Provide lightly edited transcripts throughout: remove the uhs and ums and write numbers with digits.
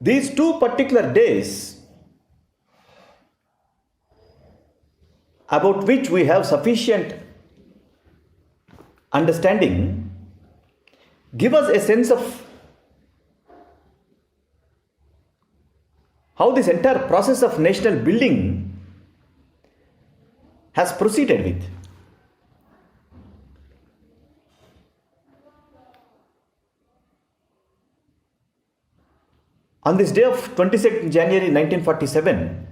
These two particular days, about which we have sufficient understanding, give us a sense of how this entire process of national building has proceeded with. On this day of 22nd January 1947,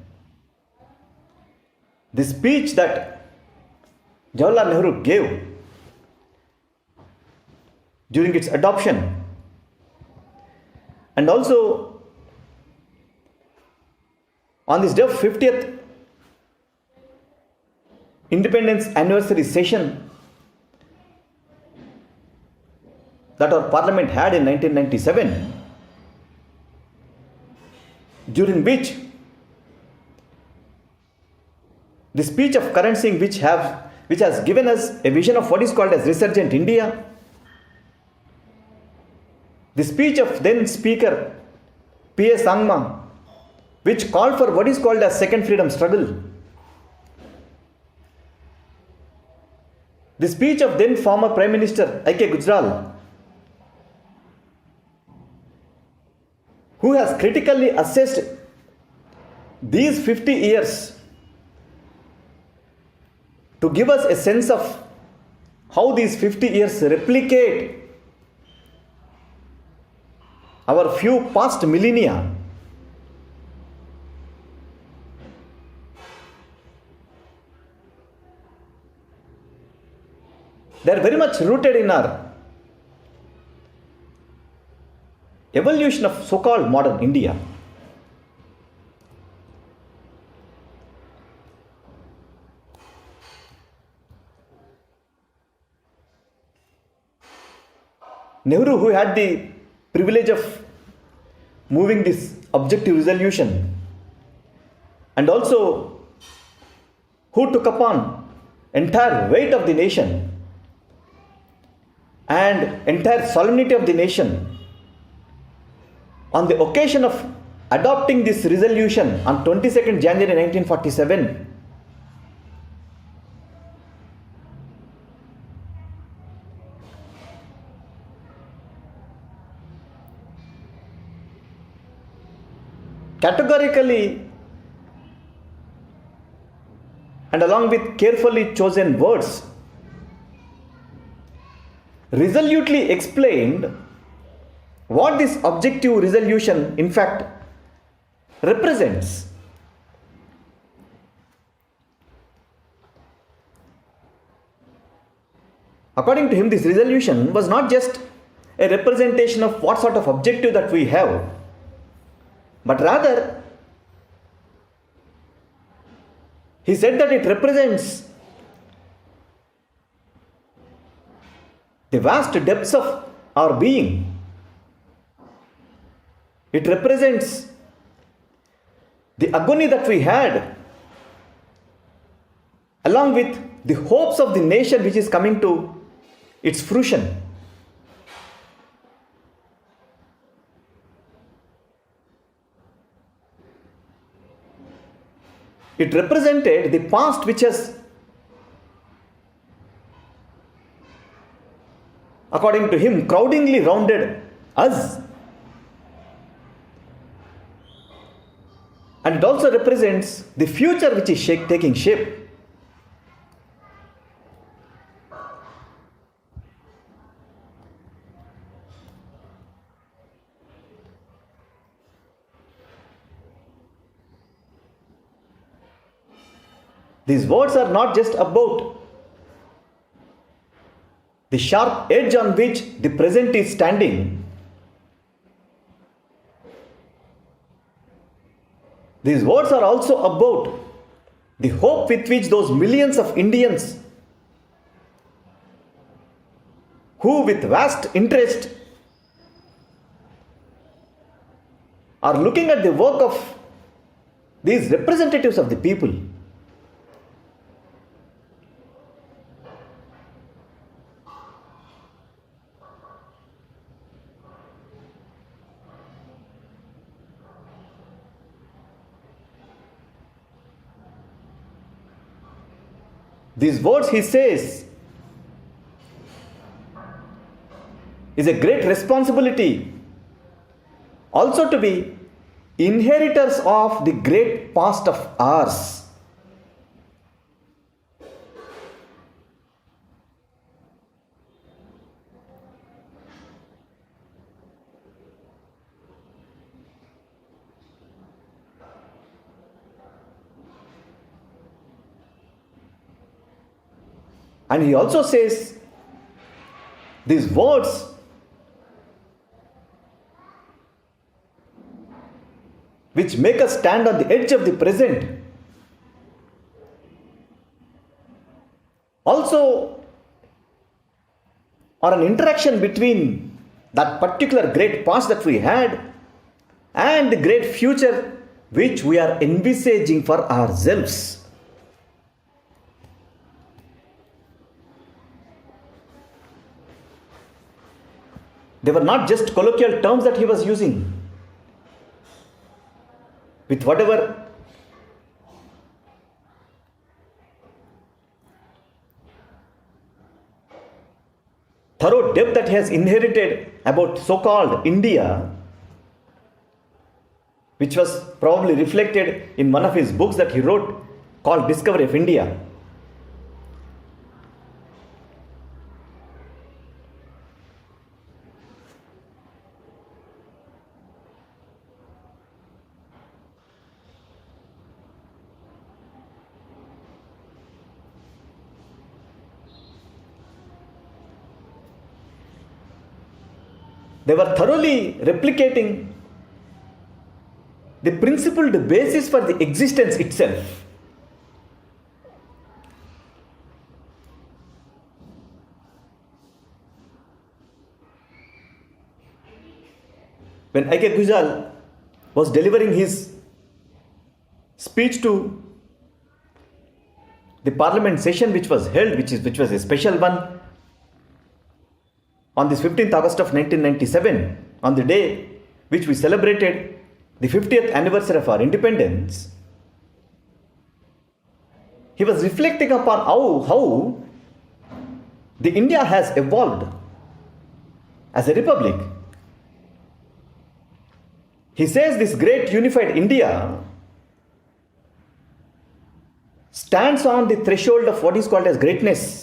the speech that Jawaharlal Nehru gave during its adoption, and also on this day of 50th Independence Anniversary session that our Parliament had in 1997, during which the speech of Karan Singh, which has given us a vision of what is called as resurgent India, the speech of then Speaker P.A. Sangma, which called for what is called as second freedom struggle, the speech of then former Prime Minister I.K. Gujral, who has critically assessed these 50 years to give us a sense of how these 50 years replicate our few past millennia. They are very much rooted in our evolution of so-called modern India. Nehru, who had the privilege of moving this objective resolution, and also who took upon entire weight of the nation and entire solemnity of the nation on the occasion of adopting this resolution on 22nd January 1947, categorically and along with carefully chosen words, resolutely explained what this objective resolution in fact represents. According to him, this resolution was not just a representation of what sort of objective that we have, but rather he said that it represents the vast depths of our being. It represents the agony that we had, along with the hopes of the nation which is coming to its fruition. It represented the past which has, according to him, crowdingly rounded us. And it also represents the future which is taking shape. These words are not just about the sharp edge on which the present is standing. These words are also about the hope with which those millions of Indians who with vast interest are looking at the work of these representatives of the people. These words he says is a great responsibility also to be inheritors of the great past of ours. And he also says these words which make us stand on the edge of the present also are an interaction between that particular great past that we had and the great future which we are envisaging for ourselves. They were not just colloquial terms that he was using. With whatever thorough depth that he has inherited about so-called India, which was probably reflected in one of his books that he wrote called Discovery of India. They were thoroughly replicating the principled basis for the existence itself. When Ike Gujal was delivering his speech to the parliament session which was held, which was a special one, on this 15th August of 1997, on the day which we celebrated the 50th anniversary of our independence, he was reflecting upon how the India has evolved as a republic. He says this great unified India stands on the threshold of what is called as greatness.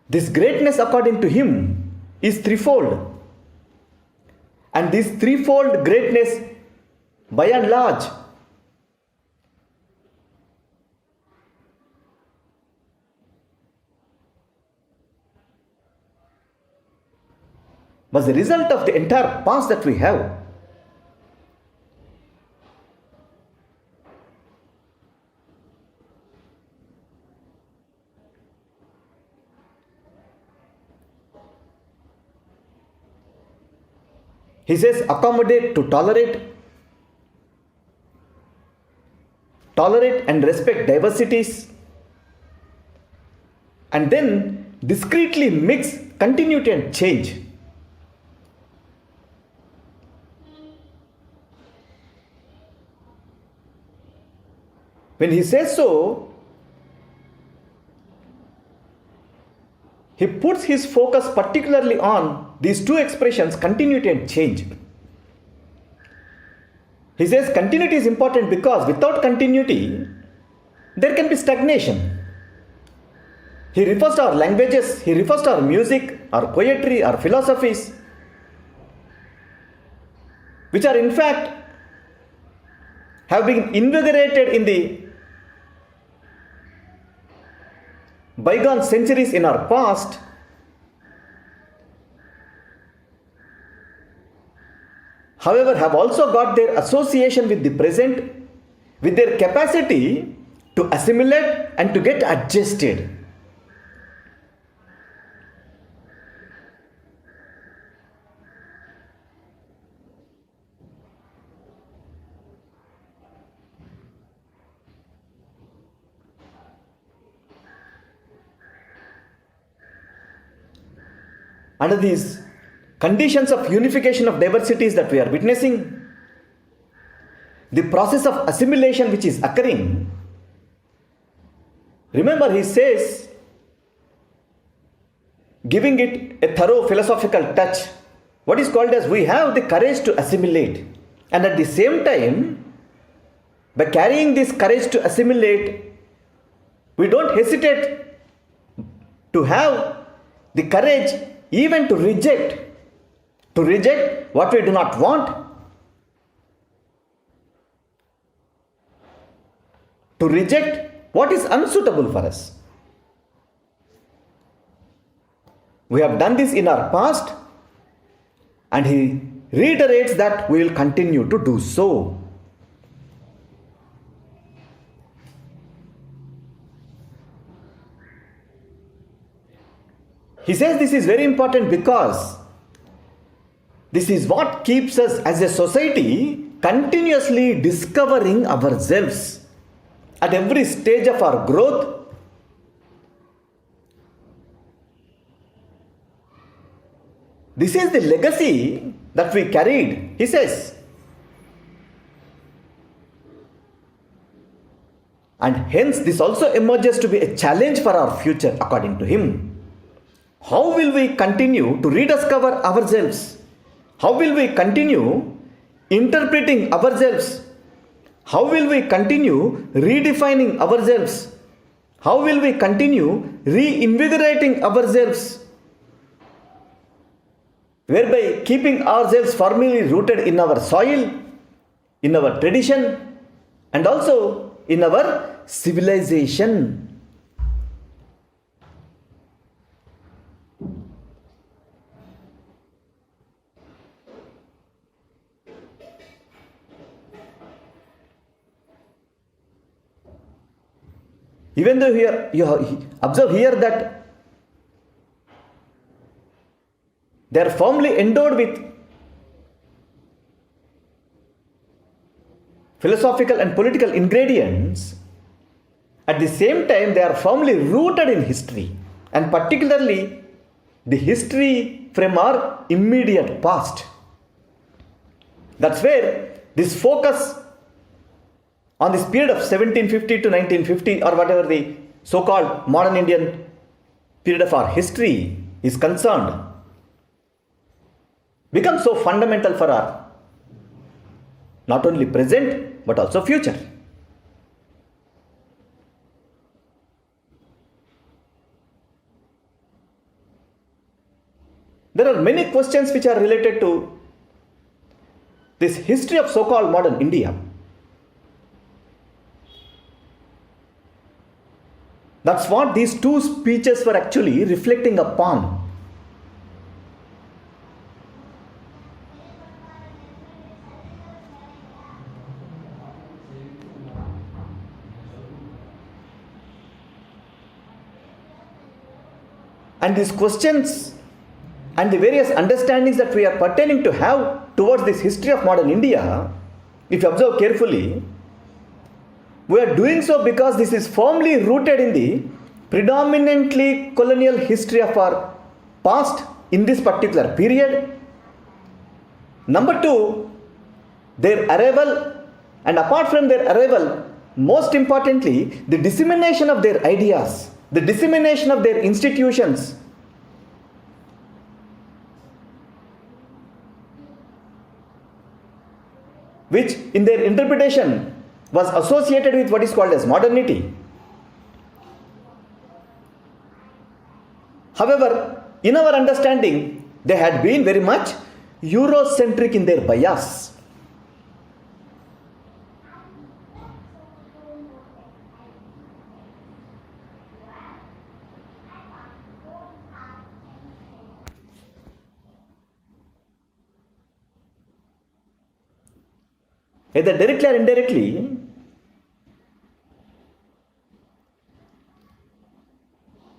This greatness, according to him, is threefold. And this threefold greatness, by and large, was the result of the entire past that we have. He says accommodate to tolerate and respect diversities, and then discreetly mix continuity and change. When he says so, he puts his focus particularly on these two expressions, continuity and change. He says continuity is important because without continuity, there can be stagnation. He refers to our languages, he refers to our music, our poetry, our philosophies, which are in fact have been invigorated in the bygone centuries in our past, however, have also got their association with the present, with their capacity to assimilate and to get adjusted. under these conditions of unification of diversities that we are witnessing, the process of assimilation which is occurring, remember he says, giving it a thorough philosophical touch, what is called as we have the courage to assimilate, and at the same time, by carrying this courage to assimilate, we don't hesitate to have the courage even to reject what we do not want, to reject what is unsuitable for us. We have done this in our past, and he reiterates that we will continue to do so. He says this is very important because this is what keeps us as a society continuously discovering ourselves at every stage of our growth. This is the legacy that we carried, he says. And hence this also emerges to be a challenge for our future, according to him. How will we continue to rediscover ourselves? How will we continue interpreting ourselves? How will we continue redefining ourselves? How will we continue reinvigorating ourselves? Whereby keeping ourselves firmly rooted in our soil, in our tradition, and also in our civilization. Even though here you observe here that they are firmly endowed with philosophical and political ingredients, at the same time they are firmly rooted in history, and particularly the history from our immediate past. That's where this focus on this period of 1750 to 1950, or whatever the so-called modern Indian period of our history is concerned, becomes so fundamental for our not only present but also future. There are many questions which are related to this history of so-called modern India. That's what these two speeches were actually reflecting upon. And these questions and the various understandings that we are pertaining to have towards this history of modern India, if you observe carefully, we are doing so because this is firmly rooted in the predominantly colonial history of our past in this particular period. Number two, their arrival, and apart from their arrival, most importantly, the dissemination of their ideas, the dissemination of their institutions, which in their interpretation was associated with what is called as modernity. However, in our understanding, they had been very much Eurocentric in their bias. Either directly or indirectly,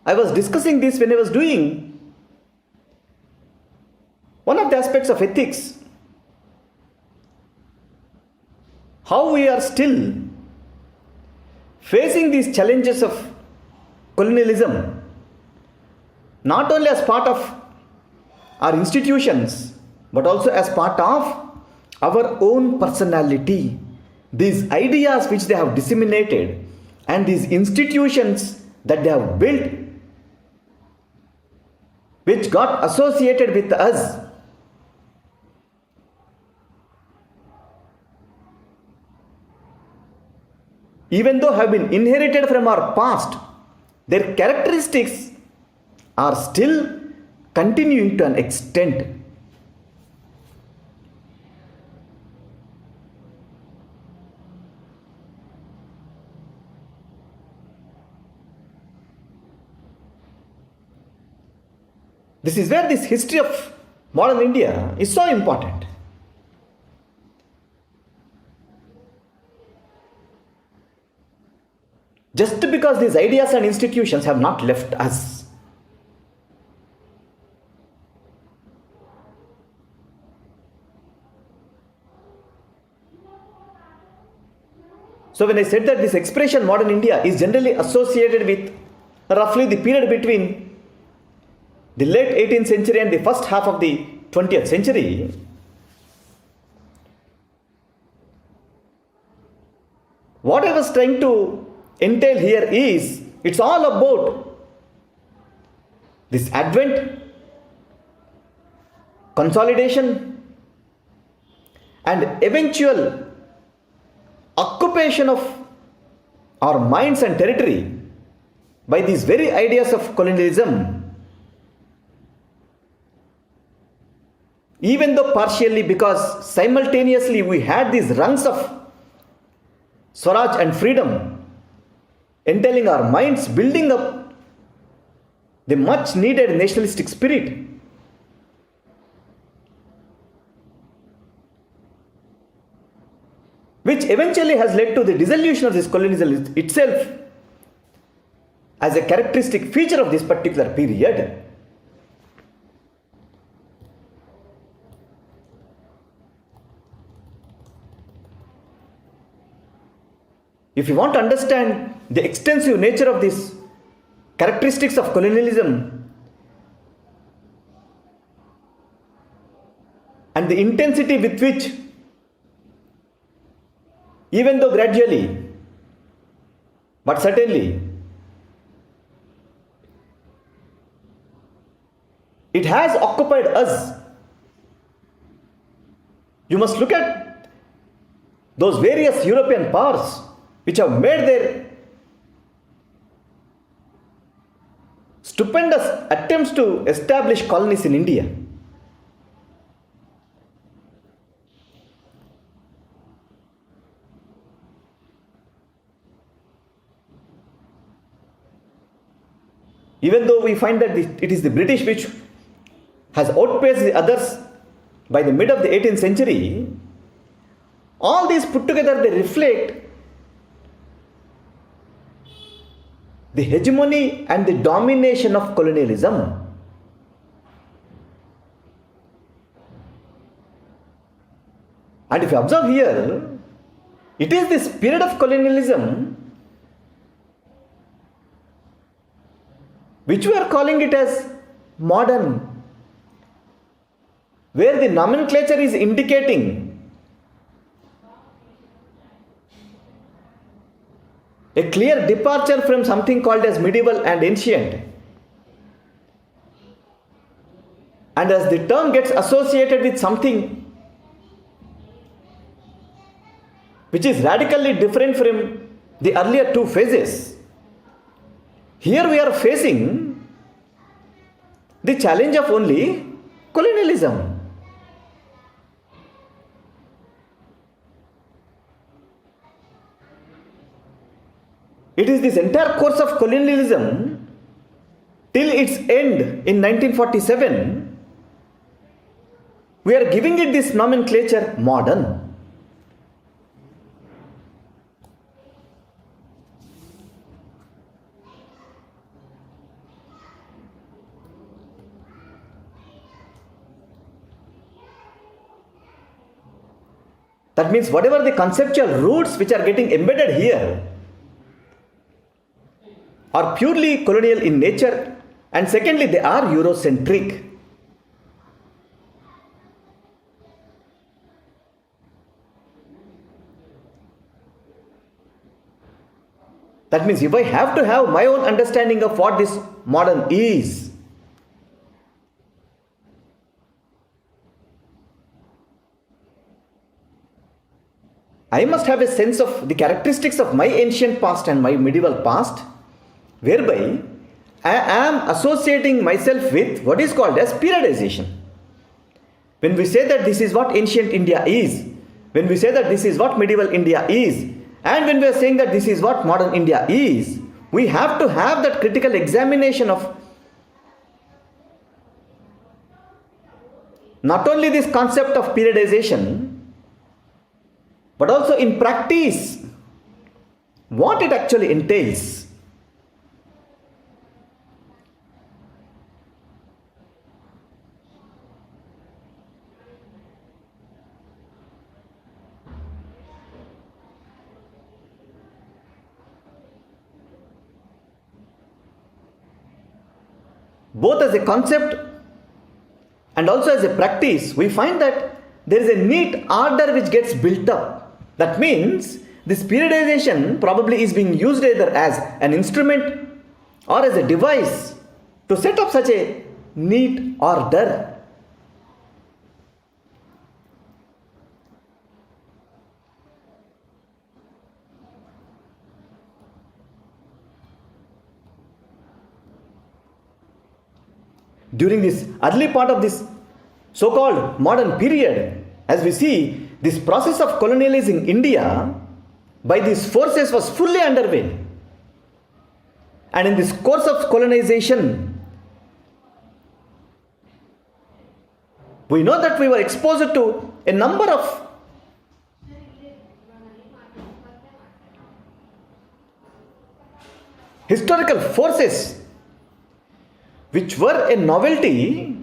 I was discussing this when I was doing one of the aspects of ethics. How we are still facing these challenges of colonialism, not only as part of our institutions, but also as part of our own personality. These ideas which they have disseminated and these institutions that they have built, which got associated with us, even though have been inherited from our past, their characteristics are still continuing to an extent. This is where this history of modern India is so important. Just because these ideas and institutions have not left us. So when I said that this expression modern India is generally associated with roughly the period between the late 18th century and the first half of the 20th century, what I was trying to entail here is, it's all about this advent, consolidation, and eventual occupation of our minds and territory by these very ideas of colonialism. Even though partially, because simultaneously we had these rungs of Swaraj and freedom entailing our minds, building up the much needed nationalistic spirit. Which eventually has led to the dissolution of this colonialism itself as a characteristic feature of this particular period. If you want to understand the extensive nature of these characteristics of colonialism and the intensity with which, even though gradually, but certainly, it has occupied us, you must look at those various European powers which have made their stupendous attempts to establish colonies in India. Even though we find that it is the British which has outpaced the others by the mid of the 18th century, all these put together, they reflect the hegemony and the domination of colonialism. And if you observe here, it is this period of colonialism which we are calling it as modern, where the nomenclature is indicating a clear departure from something called as medieval and ancient. And as the term gets associated with something which is radically different from the earlier two phases, here we are facing the challenge of only colonialism. It is this entire course of colonialism till its end in 1947, we are giving it this nomenclature modern. That means whatever the conceptual roots which are getting embedded here are purely colonial in nature, and secondly, they are Eurocentric. That means if I have to have my own understanding of what this modern is, I must have a sense of the characteristics of my ancient past and my medieval past, whereby I am associating myself with what is called as periodization. When we say that this is what ancient India is, when we say that this is what medieval India is, and when we are saying that this is what modern India is, we have to have that critical examination of not only this concept of periodization, but also in practice, what it actually entails. Both as a concept and also as a practice, we find that there is a neat order which gets built up. That means this periodization probably is being used either as an instrument or as a device to set up such a neat order. During this early part of this so-called modern period, as we see, this process of colonializing India by these forces was fully underway. And in this course of colonization, we know that we were exposed to a number of historical forces which were a novelty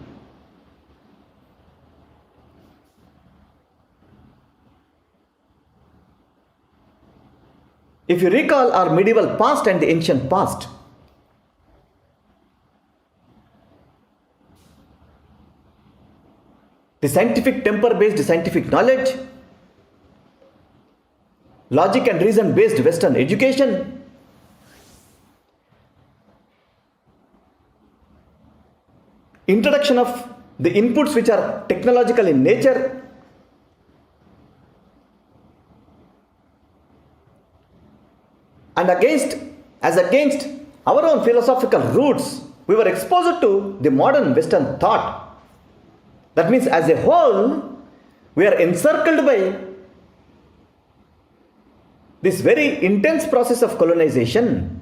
if you recall our medieval past and the ancient past. The scientific temper-based scientific knowledge, logic and reason-based Western education, introduction of the inputs which are technological in nature, and as against our own philosophical roots, we were exposed to the modern Western thought. That means as a whole, we are encircled by this very intense process of colonization.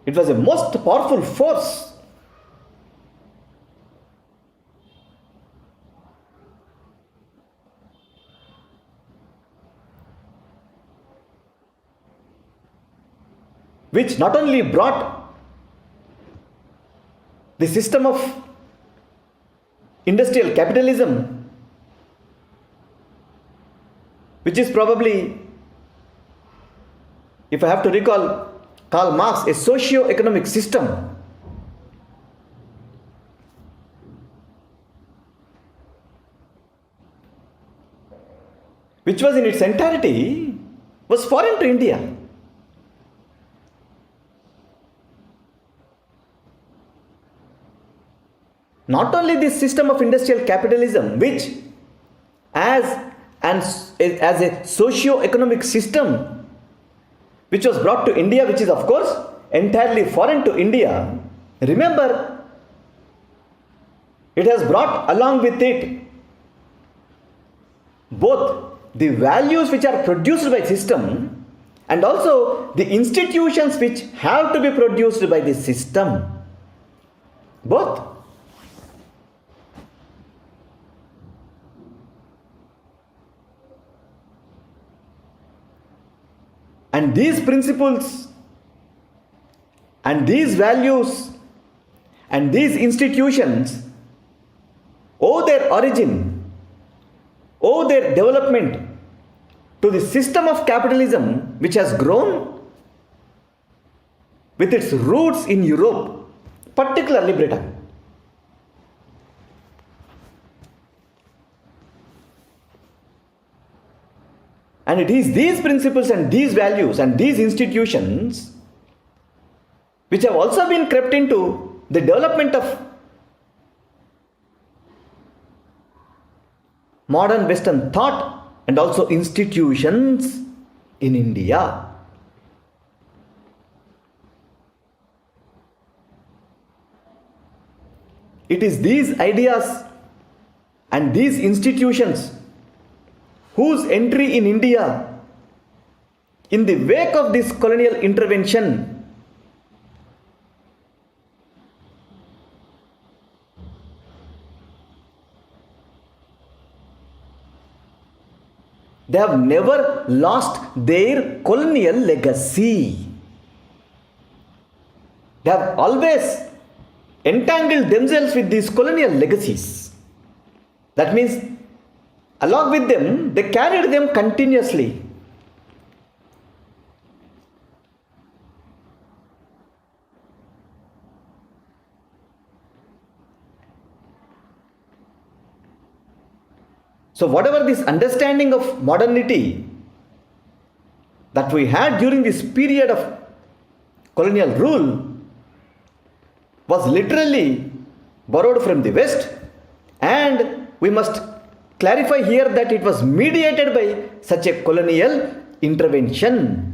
It was a most powerful force. Which not only brought the system of industrial capitalism, which is probably, if I have to recall Karl Marx, a socio-economic system, which was in its entirety was foreign to India. Not only this system of industrial capitalism, which as a socio-economic system which was brought to India, which is of course entirely foreign to India, remember, it has brought along with it both the values which are produced by system and also the institutions which have to be produced by the system. Both. And these principles and these values and these institutions owe their origin, owe their development, to the system of capitalism which has grown with its roots in Europe, particularly Britain. And it is these principles and these values and these institutions which have also been crept into the development of modern Western thought and also institutions in India. It is these ideas and these institutions whose entry in India in the wake of this colonial intervention they have never lost their colonial legacy. They have always entangled themselves with these colonial legacies. That means along with them, they carried them continuously. So whatever this understanding of modernity that we had during this period of colonial rule was literally borrowed from the West, and we must clarify here that it was mediated by such a colonial intervention.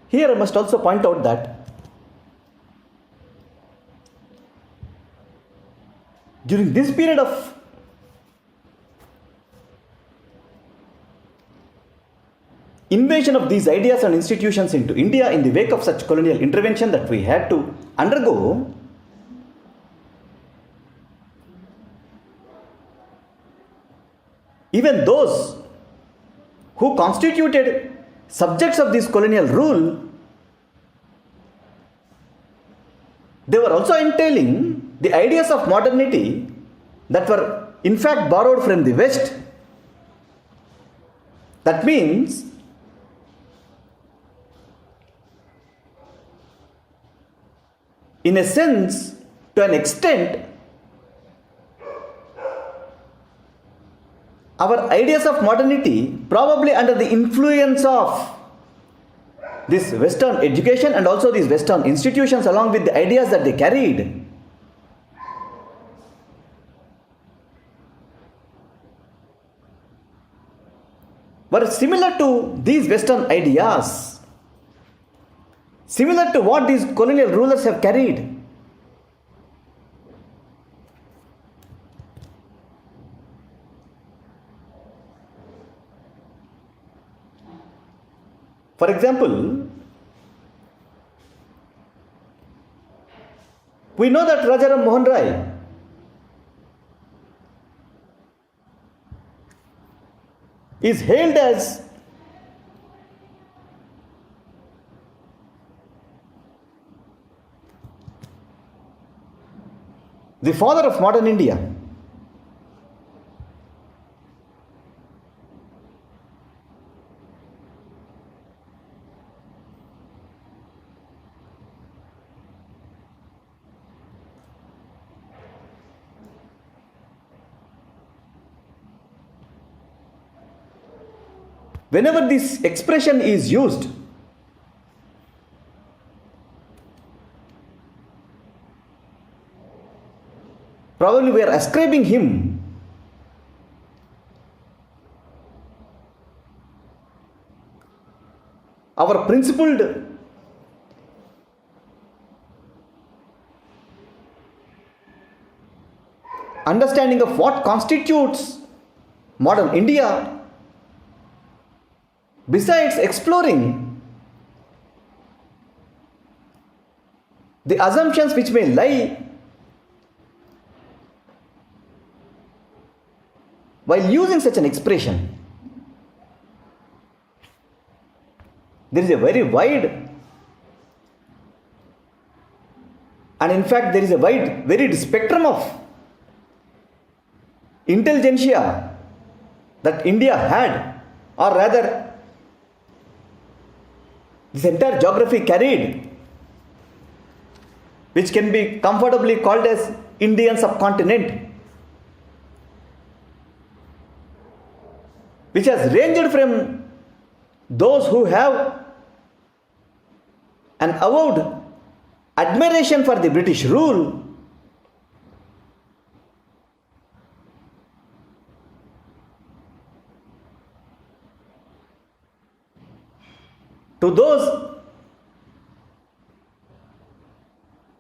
Here I must also point out that during this period of invasion of these ideas and institutions into India in the wake of such colonial intervention that we had to undergo, even those who constituted subjects of this colonial rule, they were also entailing the ideas of modernity that were in fact borrowed from the West. That means in a sense, to an extent, our ideas of modernity, probably under the influence of this Western education and also these Western institutions along with the ideas that they carried, were similar to these Western ideas, similar to what these colonial rulers have carried. For example, we know that Rajaram Mohan Rai is hailed as the father of modern India. Whenever this expression is used, probably we are ascribing him our principled understanding of what constitutes modern India, besides exploring the assumptions which may lie while using such an expression. There is a very wide, and in fact there is a wide, varied spectrum of intelligentsia that India had, or rather this entire geography carried, which can be comfortably called as Indian subcontinent, which has ranged from those who have an avowed admiration for the British rule to those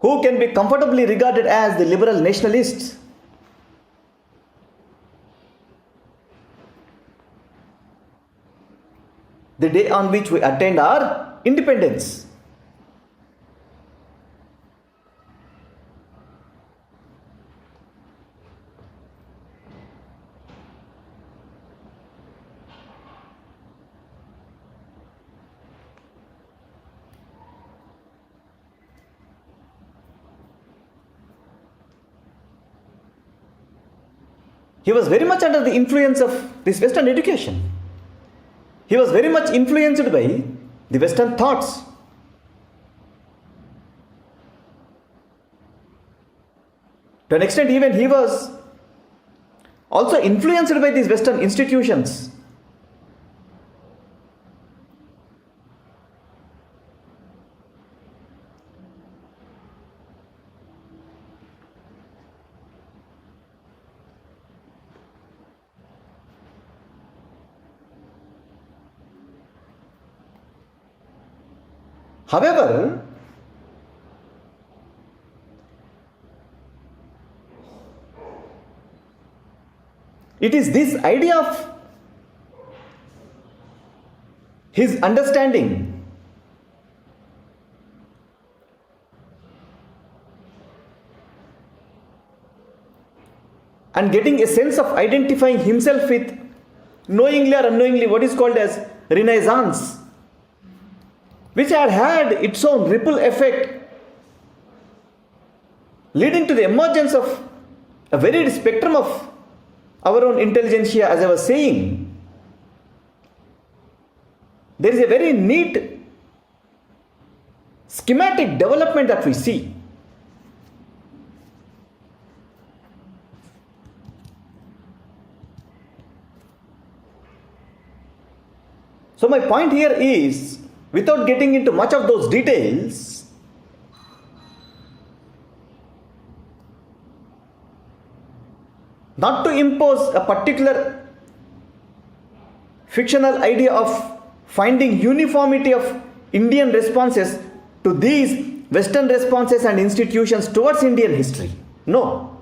who can be comfortably regarded as the liberal nationalists. The day on which we attained our independence. He was very much under the influence of this Western education. He was very much influenced by the Western thoughts. To an extent, even he was also influenced by these Western institutions. However, it is this idea of his understanding and getting a sense of identifying himself with, knowingly or unknowingly, what is called as Renaissance, which had its own ripple effect, leading to the emergence of a varied spectrum of our own intelligentsia, as I was saying. There is a very neat schematic development that we see. So my point here is, without getting into much of those details, not to impose a particular fictional idea of finding uniformity of Indian responses to these Western responses and institutions towards Indian history. No.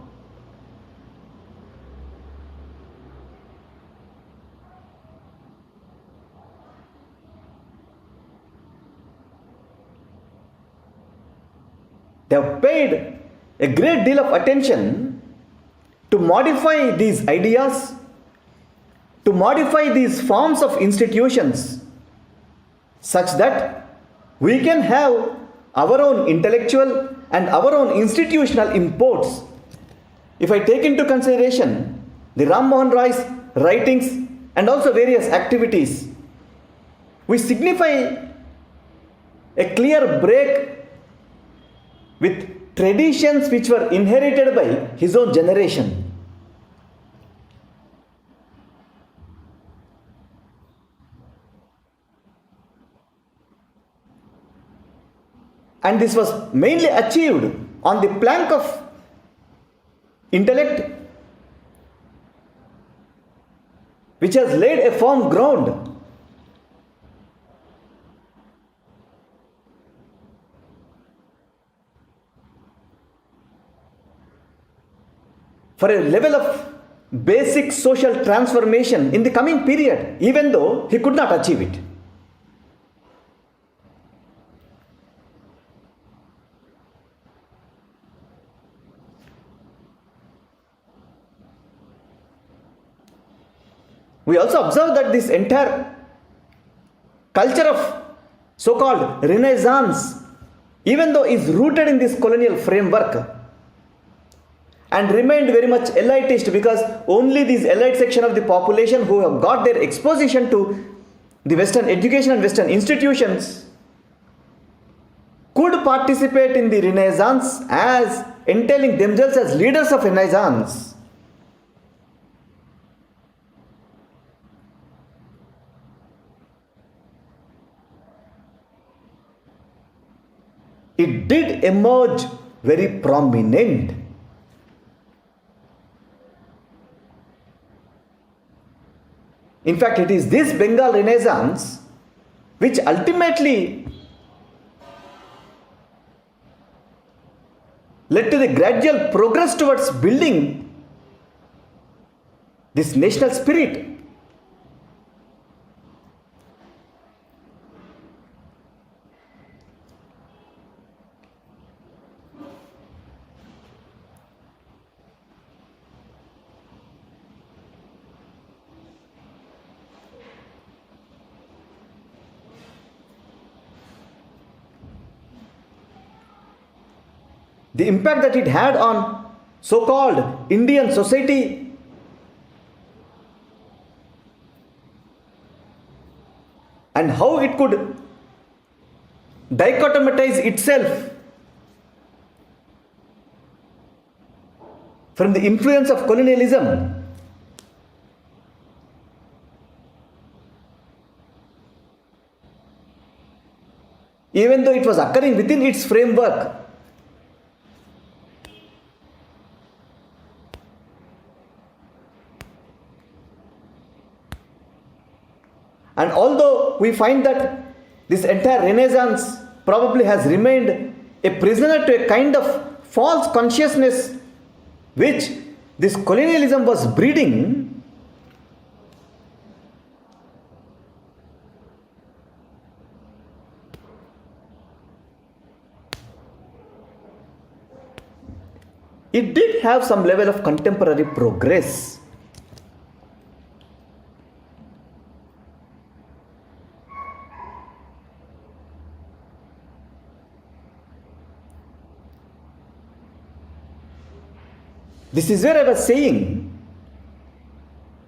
They have paid a great deal of attention to modify these ideas, to modify these forms of institutions, such that we can have our own intellectual and our own institutional imports. If I take into consideration the Ram Mohan Roy's writings and also various activities, we signify a clear break with traditions which were inherited by his own generation. And this was mainly achieved on the plank of intellect, which has laid a firm ground for a level of basic social transformation in the coming period, even though he could not achieve it. We also observe that this entire culture of so-called Renaissance, even though is rooted in this colonial framework and remained very much elitist, because only this elite section of the population who have got their exposition to the Western education and Western institutions could participate in the Renaissance as entailing themselves as leaders of Renaissance. It did emerge very prominent. In fact, it is this Bengal Renaissance which ultimately led to the gradual progress towards building this national spirit. The impact that it had on so-called Indian society and how it could dichotomize itself from the influence of colonialism. Even though it was occurring within its framework. And although we find that this entire Renaissance probably has remained a prisoner to a kind of false consciousness which this colonialism was breeding, it did have some level of contemporary progress. This is where I was saying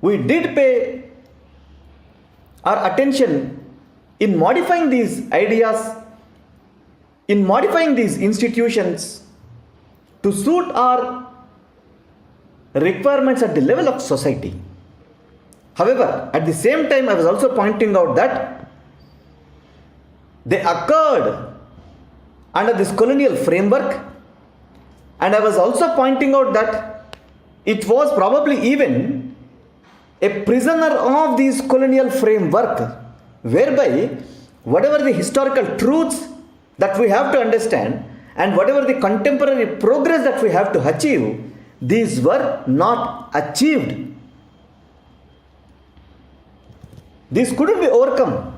we did pay our attention in modifying these ideas, in modifying these institutions to suit our requirements at the level of society. However, at the same time, I was also pointing out that they occurred under this colonial framework, and I was also pointing out that it was probably even a prisoner of this colonial framework, whereby whatever the historical truths that we have to understand and whatever the contemporary progress that we have to achieve, these were not achieved. These couldn't be overcome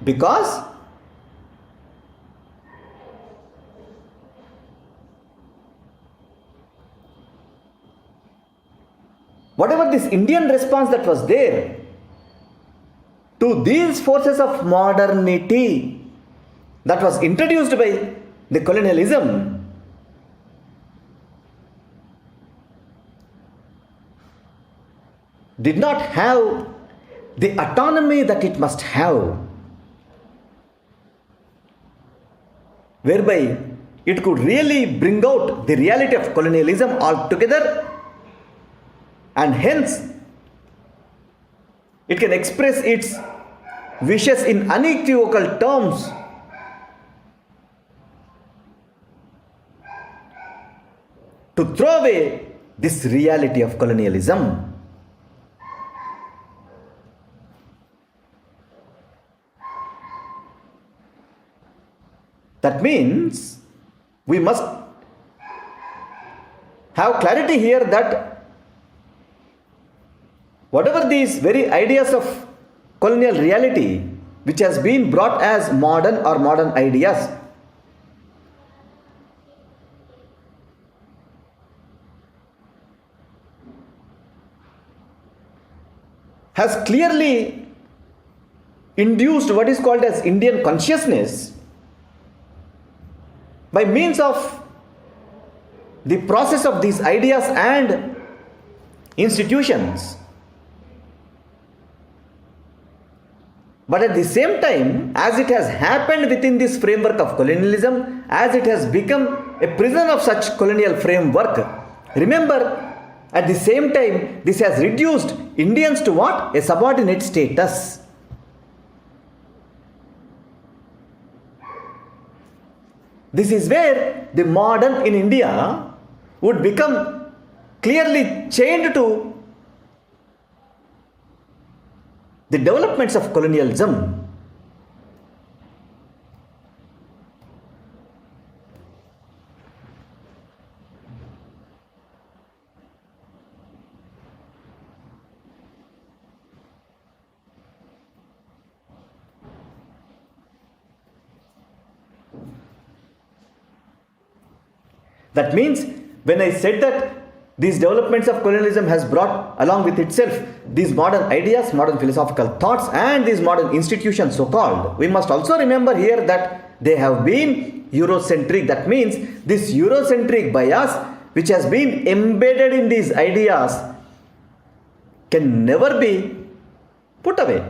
because whatever this Indian response that was there to these forces of modernity that was introduced by the colonialism, did not have the autonomy that it must have, whereby it could really bring out the reality of colonialism altogether, and hence it can express its wishes in unequivocal terms to throw away this reality of colonialism. That means we must have clarity here that whatever these very ideas of colonial reality which has been brought as modern or modern ideas has clearly induced what is called as Indian consciousness by means of the process of these ideas and institutions. But at the same time, as it has happened within this framework of colonialism, as it has become a prison of such colonial framework, remember, at the same time, this has reduced Indians to what? A subordinate status. This is where the modern in India would become clearly chained to the developments of colonialism. That means when I said that these developments of colonialism has brought along with itself these modern ideas, modern philosophical thoughts and these modern institutions so called, we must also remember here that they have been Eurocentric. That means this Eurocentric bias which has been embedded in these ideas can never be put away.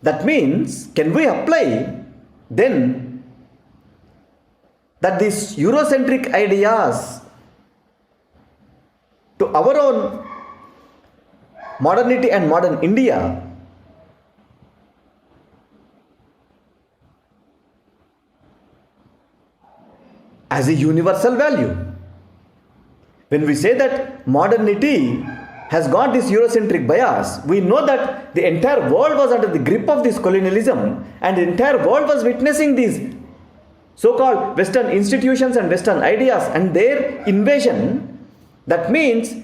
That means, can we apply then that these Eurocentric ideas to our own modernity and modern India? As a universal value. When we say that modernity has got this Eurocentric bias, we know that the entire world was under the grip of this colonialism and the entire world was witnessing these so-called Western institutions and Western ideas and their invasion. That means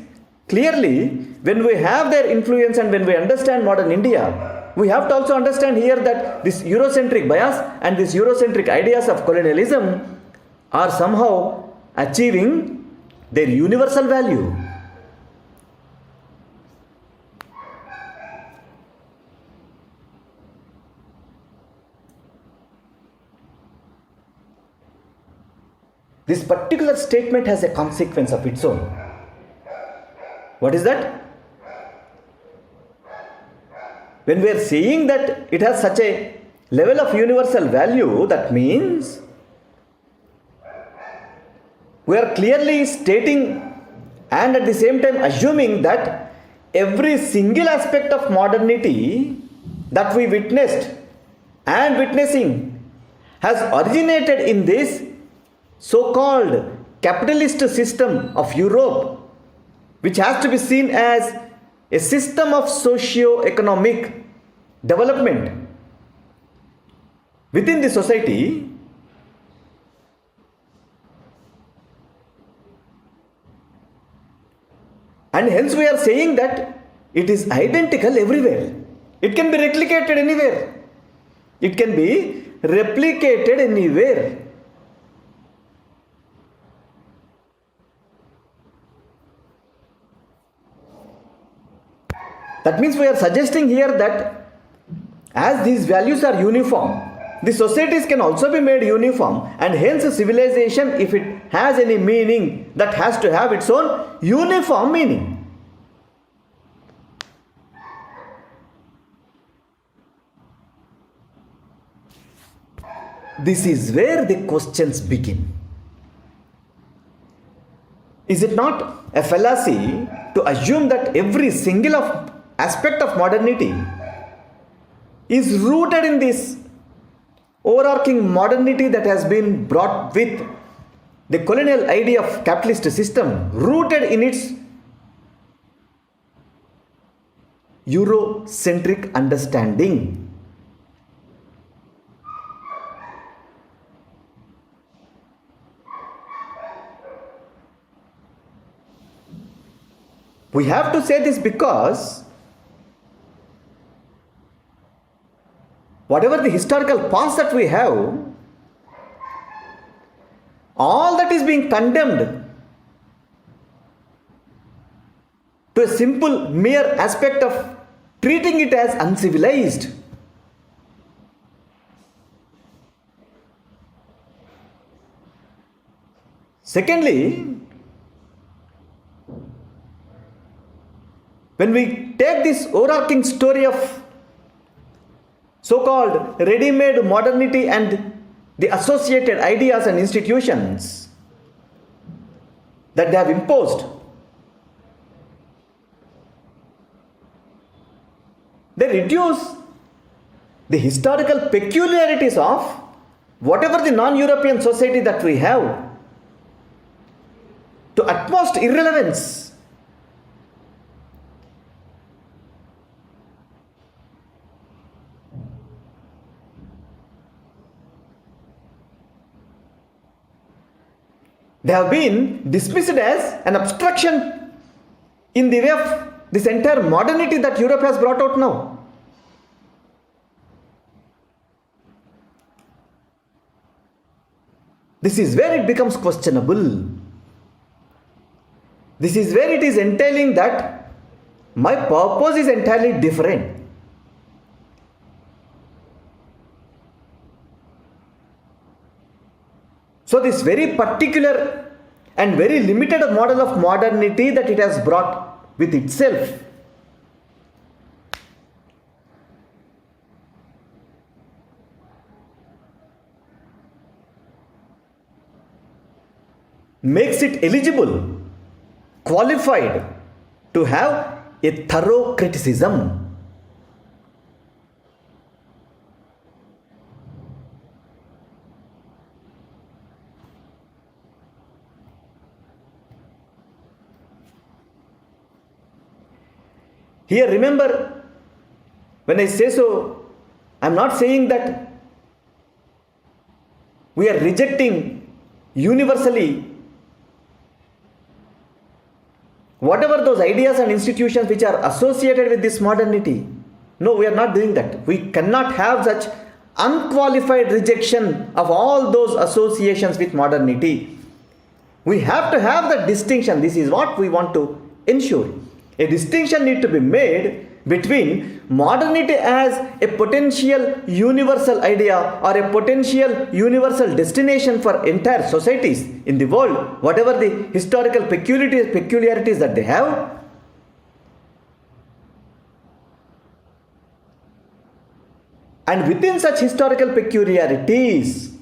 clearly when we have their influence and when we understand modern India, we have to also understand here that this Eurocentric bias and these Eurocentric ideas of colonialism are somehow achieving their universal value. This particular statement has a consequence of its own. What is that? When we are saying that it has such a level of universal value, that means we are clearly stating and at the same time assuming that every single aspect of modernity that we witnessed and witnessing has originated in this so-called capitalist system of Europe, which has to be seen as a system of socio-economic development within the society. And hence we are saying that it is identical everywhere. It can be replicated anywhere. It can be replicated anywhere. That means we are suggesting here that as these values are uniform, the societies can also be made uniform, and hence a civilization, if it has any meaning, that has to have its own uniform meaning. This is where the questions begin. Is it not a fallacy to assume that every single aspect of modernity is rooted in this overarching modernity that has been brought with the colonial idea of capitalist system, rooted in its Eurocentric understanding? We have to say this because whatever the historical past that we have, all that is being condemned to a simple mere aspect of treating it as uncivilized. Secondly, when we take this overarching story of so-called ready-made modernity and the associated ideas and institutions that they have imposed, they reduce the historical peculiarities of whatever the non-European society that we have to utmost irrelevance. They have been dismissed as an obstruction in the way of this entire modernity that Europe has brought out now. This is where it becomes questionable. This is where it is entailing that my purpose is entirely different. So this very particular and very limited model of modernity that it has brought with itself makes it eligible, qualified to have a thorough criticism. Here remember, when I say so, I am not saying that we are rejecting universally whatever those ideas and institutions which are associated with this modernity. No, we are not doing that. We cannot have such unqualified rejection of all those associations with modernity. We have to have that distinction. This is what we want to ensure. A distinction needs to be made between modernity as a potential universal idea or a potential universal destination for entire societies in the world, whatever the historical peculiarities that they have, and within such historical peculiarities,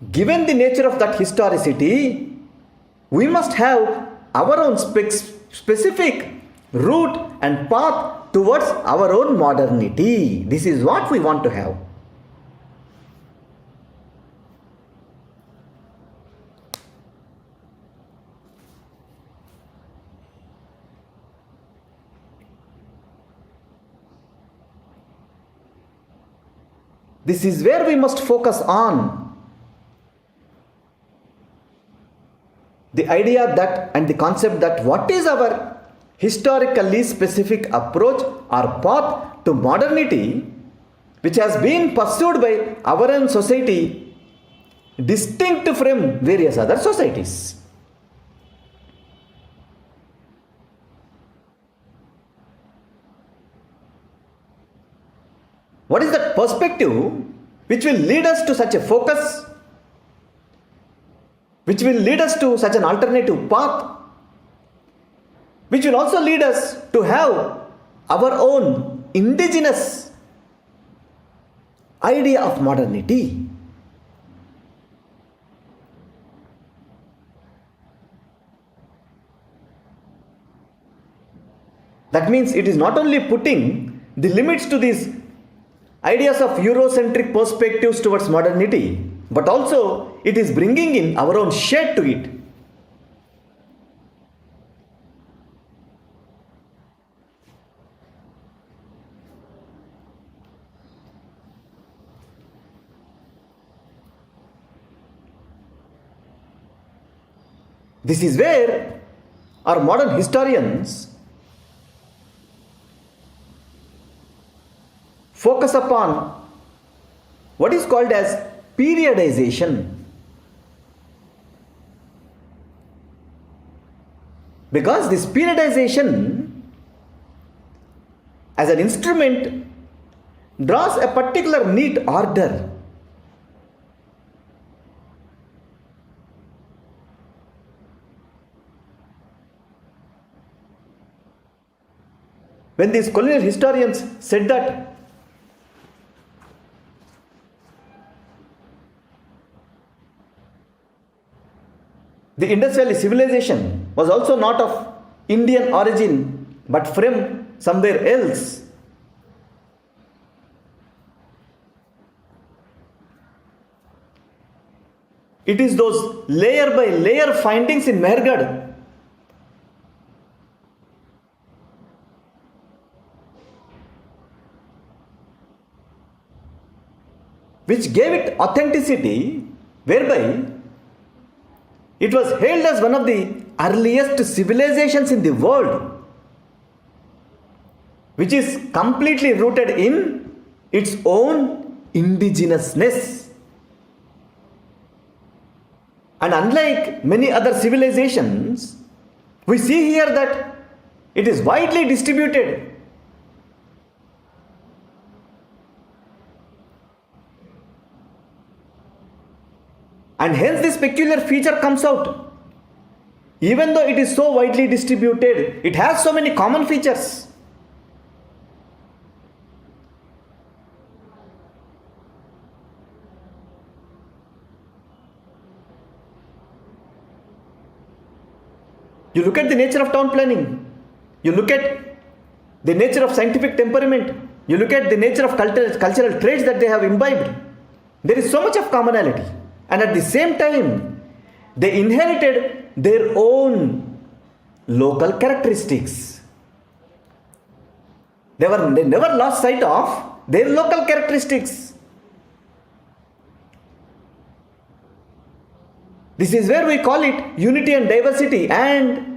given the nature of that historicity, we must have our own specific route and path towards our own modernity. This is what we want to have. This is where we must focus on the idea that and the concept that what is our historically specific approach or path to modernity which has been pursued by our own society distinct from various other societies. What is that perspective which will lead us to such a focus, which will lead us to such an alternative path, which will also lead us to have our own indigenous idea of modernity? That means it is not only putting the limits to these ideas of Eurocentric perspectives towards modernity, but also it is bringing in our own shade to it. This is where our modern historians focus upon what is called as periodization. Because this periodization as an instrument draws a particular neat order. When these colonial historians said that the Indus Valley civilization was also not of Indian origin but from somewhere else, it is those layer by layer findings in Mehergarh which gave it authenticity, whereby it was hailed as one of the earliest civilizations in the world, which is completely rooted in its own indigenousness. And unlike many other civilizations, we see here that it is widely distributed. And hence this peculiar feature comes out. Even though it is so widely distributed, it has so many common features. You look at the nature of town planning, you look at the nature of scientific temperament, you look at the nature of cultural traits that they have imbibed. There is so much of commonality. And at the same time, they inherited their own local characteristics. They never lost sight of their local characteristics. This is where we call it unity and diversity, and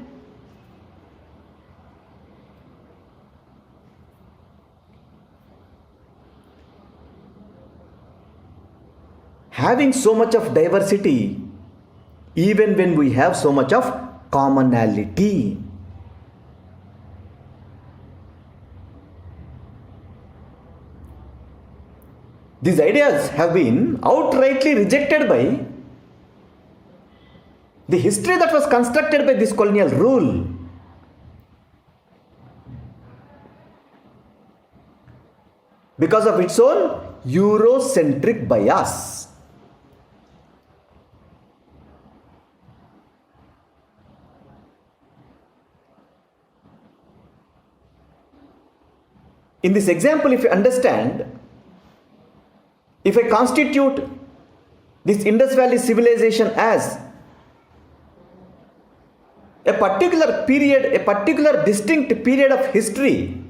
having so much of diversity even when we have so much of commonality. These ideas have been outrightly rejected by the history that was constructed by this colonial rule. Because of its own Eurocentric bias. In this example, if you understand, if I constitute this Indus Valley civilization as a particular period, a particular distinct period of history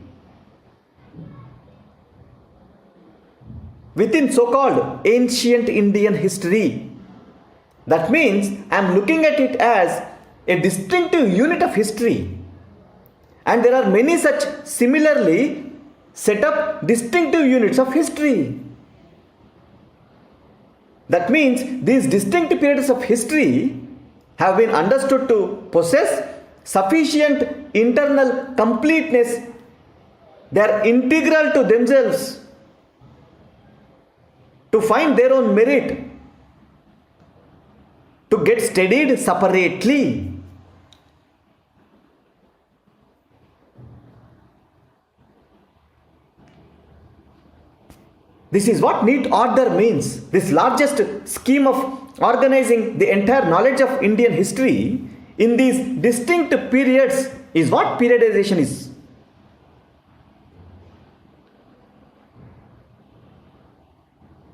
within so-called ancient Indian history, that means I am looking at it as a distinctive unit of history, and there are many such similarly set up distinctive units of history. That means these distinct periods of history have been understood to possess sufficient internal completeness. They are integral to themselves to find their own merit, to get studied separately. This is what neat order means. This largest scheme of organizing the entire knowledge of Indian history in these distinct periods is what periodization is.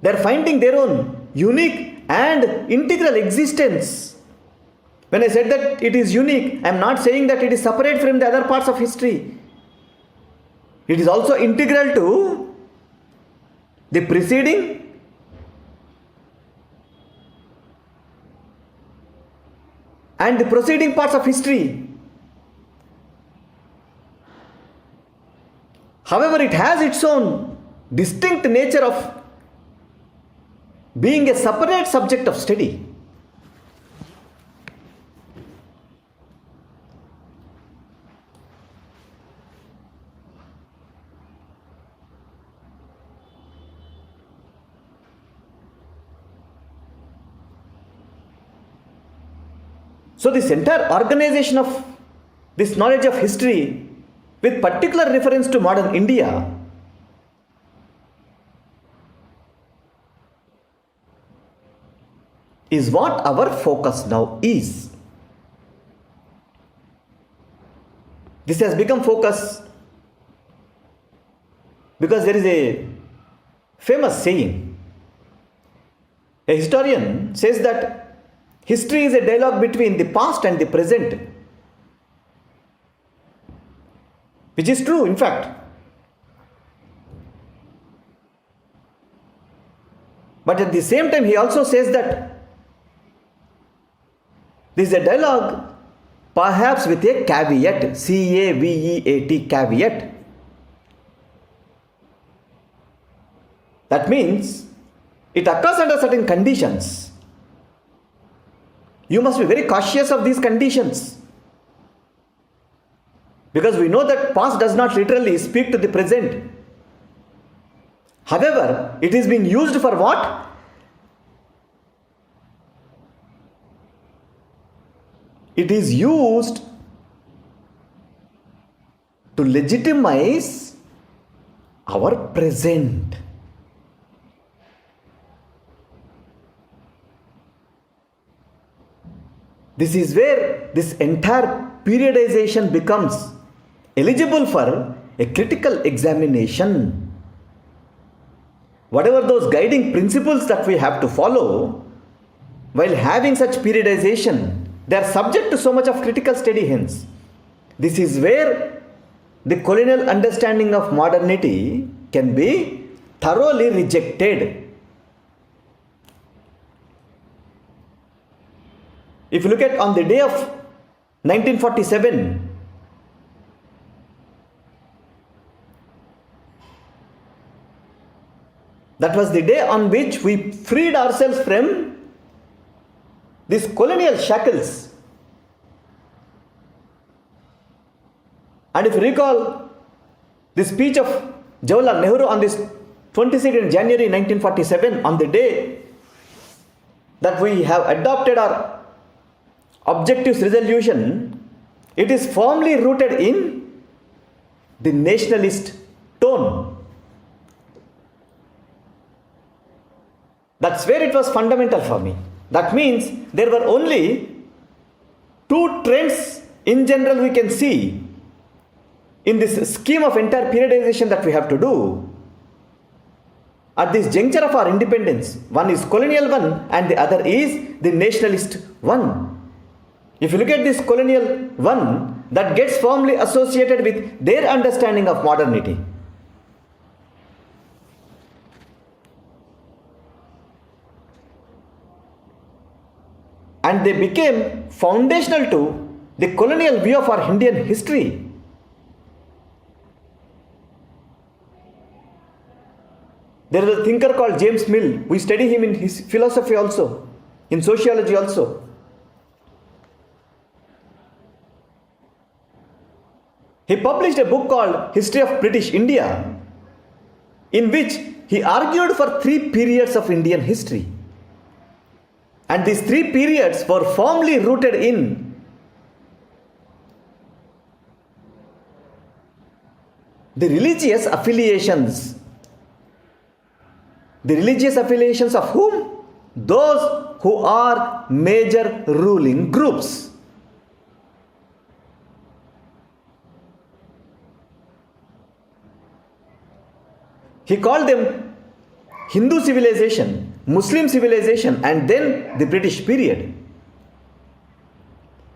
They are finding their own unique and integral existence. When I said that it is unique, I am not saying that it is separate from the other parts of history. It is also integral to the preceding and the proceeding parts of history. However, it has its own distinct nature of being a separate subject of study. So this entire organization of this knowledge of history with particular reference to modern India is what our focus now is. This has become focus because there is a famous saying. A historian says that history is a dialogue between the past and the present, which is true, in fact. But at the same time, he also says that this is a dialogue perhaps with a caveat, C-A-V-E-A-T, caveat. That means it occurs under certain conditions. You must be very cautious of these conditions, because we know that past does not literally speak to the present. However, it is being used for what? It is used to legitimize our present. This is where this entire periodization becomes eligible for a critical examination. Whatever those guiding principles that we have to follow while having such periodization, they are subject to so much of critical study. Hence, this is where the colonial understanding of modernity can be thoroughly rejected. If you look at on the day of 1947, that was the day on which we freed ourselves from these colonial shackles. And if you recall the speech of Jawaharlal Nehru on this 22nd January 1947, on the day that we have adopted our objectives resolution, it is firmly rooted in the nationalist tone. That's where it was fundamental for me. That means there were only two trends in general we can see in this scheme of entire periodization that we have to do at this juncture of our independence. One is colonial one and the other is the nationalist one. If you look at this colonial one, that gets firmly associated with their understanding of modernity. And they became foundational to the colonial view of our Indian history. There is a thinker called James Mill. We study him in his philosophy also, in sociology also. He published a book called History of British India, in which he argued for three periods of Indian history. And these three periods were firmly rooted in the religious affiliations. The religious affiliations of whom? Those who are major ruling groups. He called them Hindu civilization, Muslim civilization, and then the British period.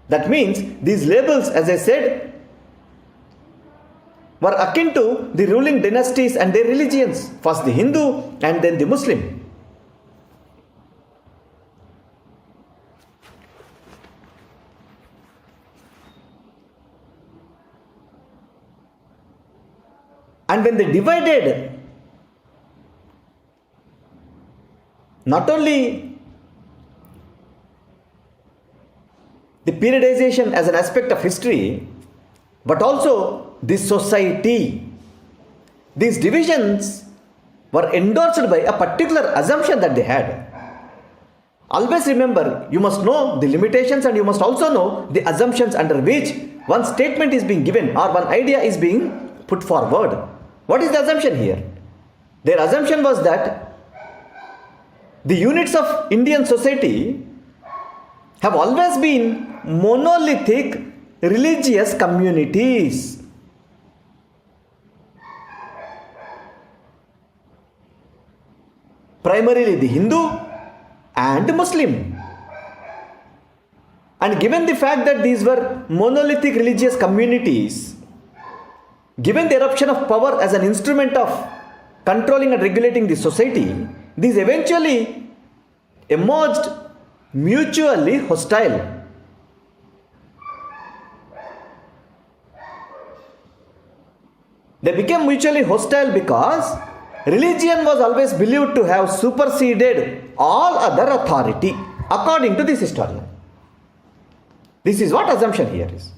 That means these labels, as I said, were akin to the ruling dynasties and their religions. First the Hindu and then the Muslim. And when they divided not only the periodization as an aspect of history, but also the society, these divisions were endorsed by a particular assumption that they had. Always remember, you must know the limitations and you must also know the assumptions under which one statement is being given or one idea is being put forward. What is the assumption here? Their assumption was that the units of Indian society have always been monolithic religious communities. Primarily the Hindu and Muslim. And given the fact that these were monolithic religious communities, given the eruption of power as an instrument of controlling and regulating the society, these eventually emerged mutually hostile. They became mutually hostile because religion was always believed to have superseded all other authority, according to this historian. This is what assumption here is.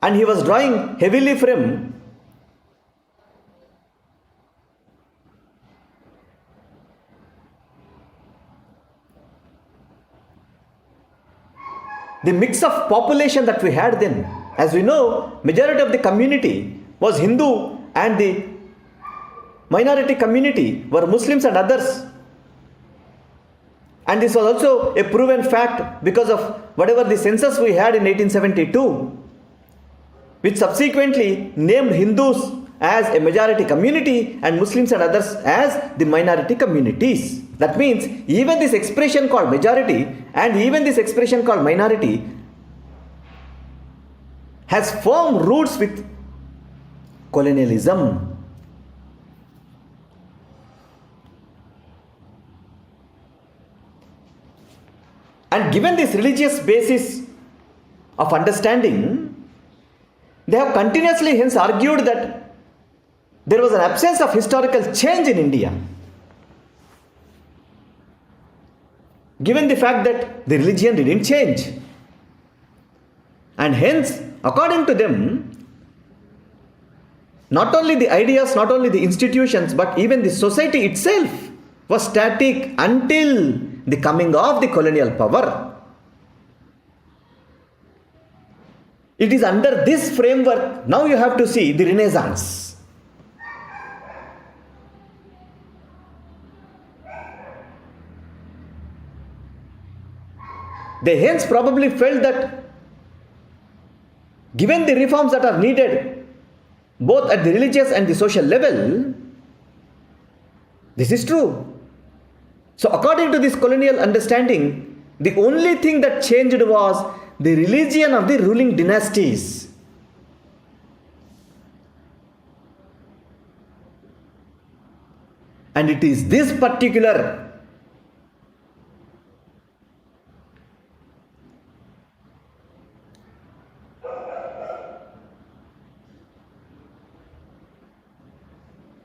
And he was drawing heavily from the mix of population that we had then. As we know, majority of the community was Hindu and the minority community were Muslims and others. And this was also a proven fact because of whatever the census we had in 1872, which subsequently named Hindus as a majority community and Muslims and others as the minority communities. That means even this expression called majority and even this expression called minority has firm roots with colonialism. And given this religious basis of understanding, they have continuously hence argued that there was an absence of historical change in India. Given the fact that the religion didn't change. And hence, according to them, not only the ideas, not only the institutions, but even the society itself was static until the coming of the colonial power. It is under this framework, now you have to see the Renaissance. They hence probably felt that given the reforms that are needed both at the religious and the social level, this is true. So according to this colonial understanding, the only thing that changed was the religion of the ruling dynasties. And it is this particular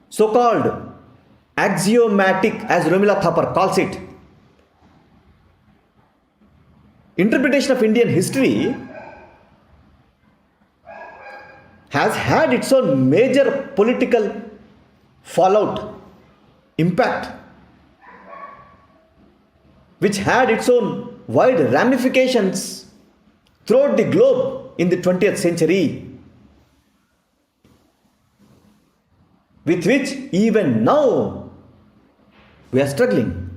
so-called axiomatic, as Romila Thapar calls it, interpretation of Indian history has had its own major political fallout, impact, which had its own wide ramifications throughout the globe in the 20th century, with which even now we are struggling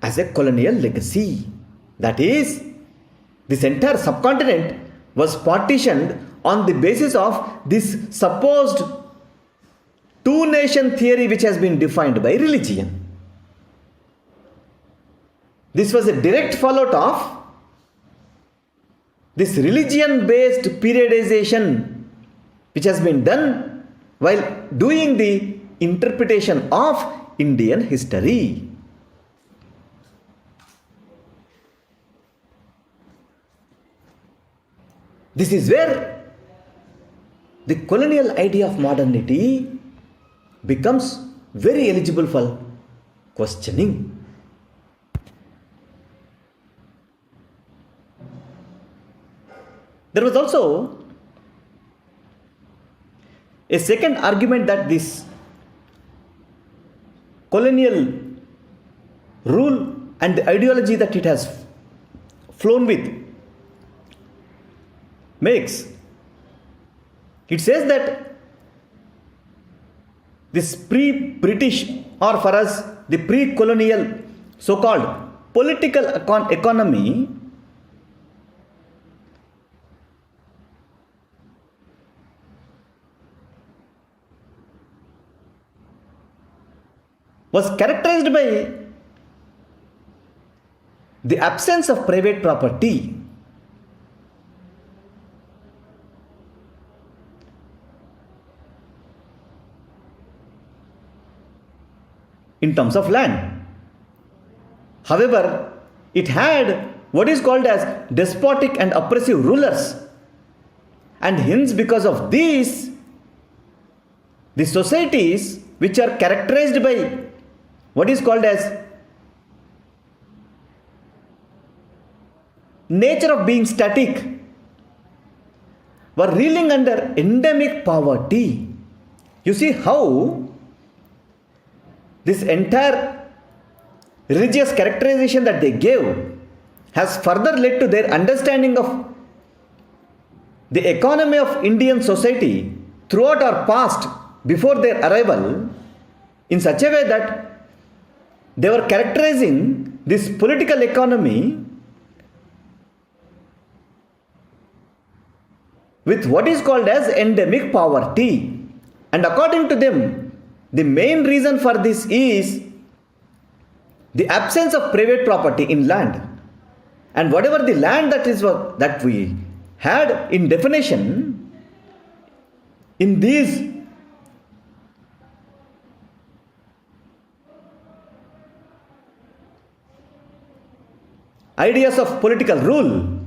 as a colonial legacy. That is, this entire subcontinent was partitioned on the basis of this supposed two-nation theory which has been defined by religion. This was a direct fallout of this religion-based periodization which has been done while doing the interpretation of Indian history. This is where the colonial idea of modernity becomes very eligible for questioning. There was also a second argument that this colonial rule and the ideology that it has flown with makes. It says that this pre-British, or for us the pre-colonial so-called political economy, was characterized by the absence of private property. In terms of land. However, it had what is called as despotic and oppressive rulers. And hence, because of these, the societies which are characterized by what is called as nature of being static were reeling under endemic poverty. You see how this entire religious characterization that they gave has further led to their understanding of the economy of Indian society throughout our past before their arrival in such a way that they were characterizing this political economy with what is called as endemic poverty. And according to them, the main reason for this is the absence of private property in land. And whatever the land that we had in definition, in these ideas of political rule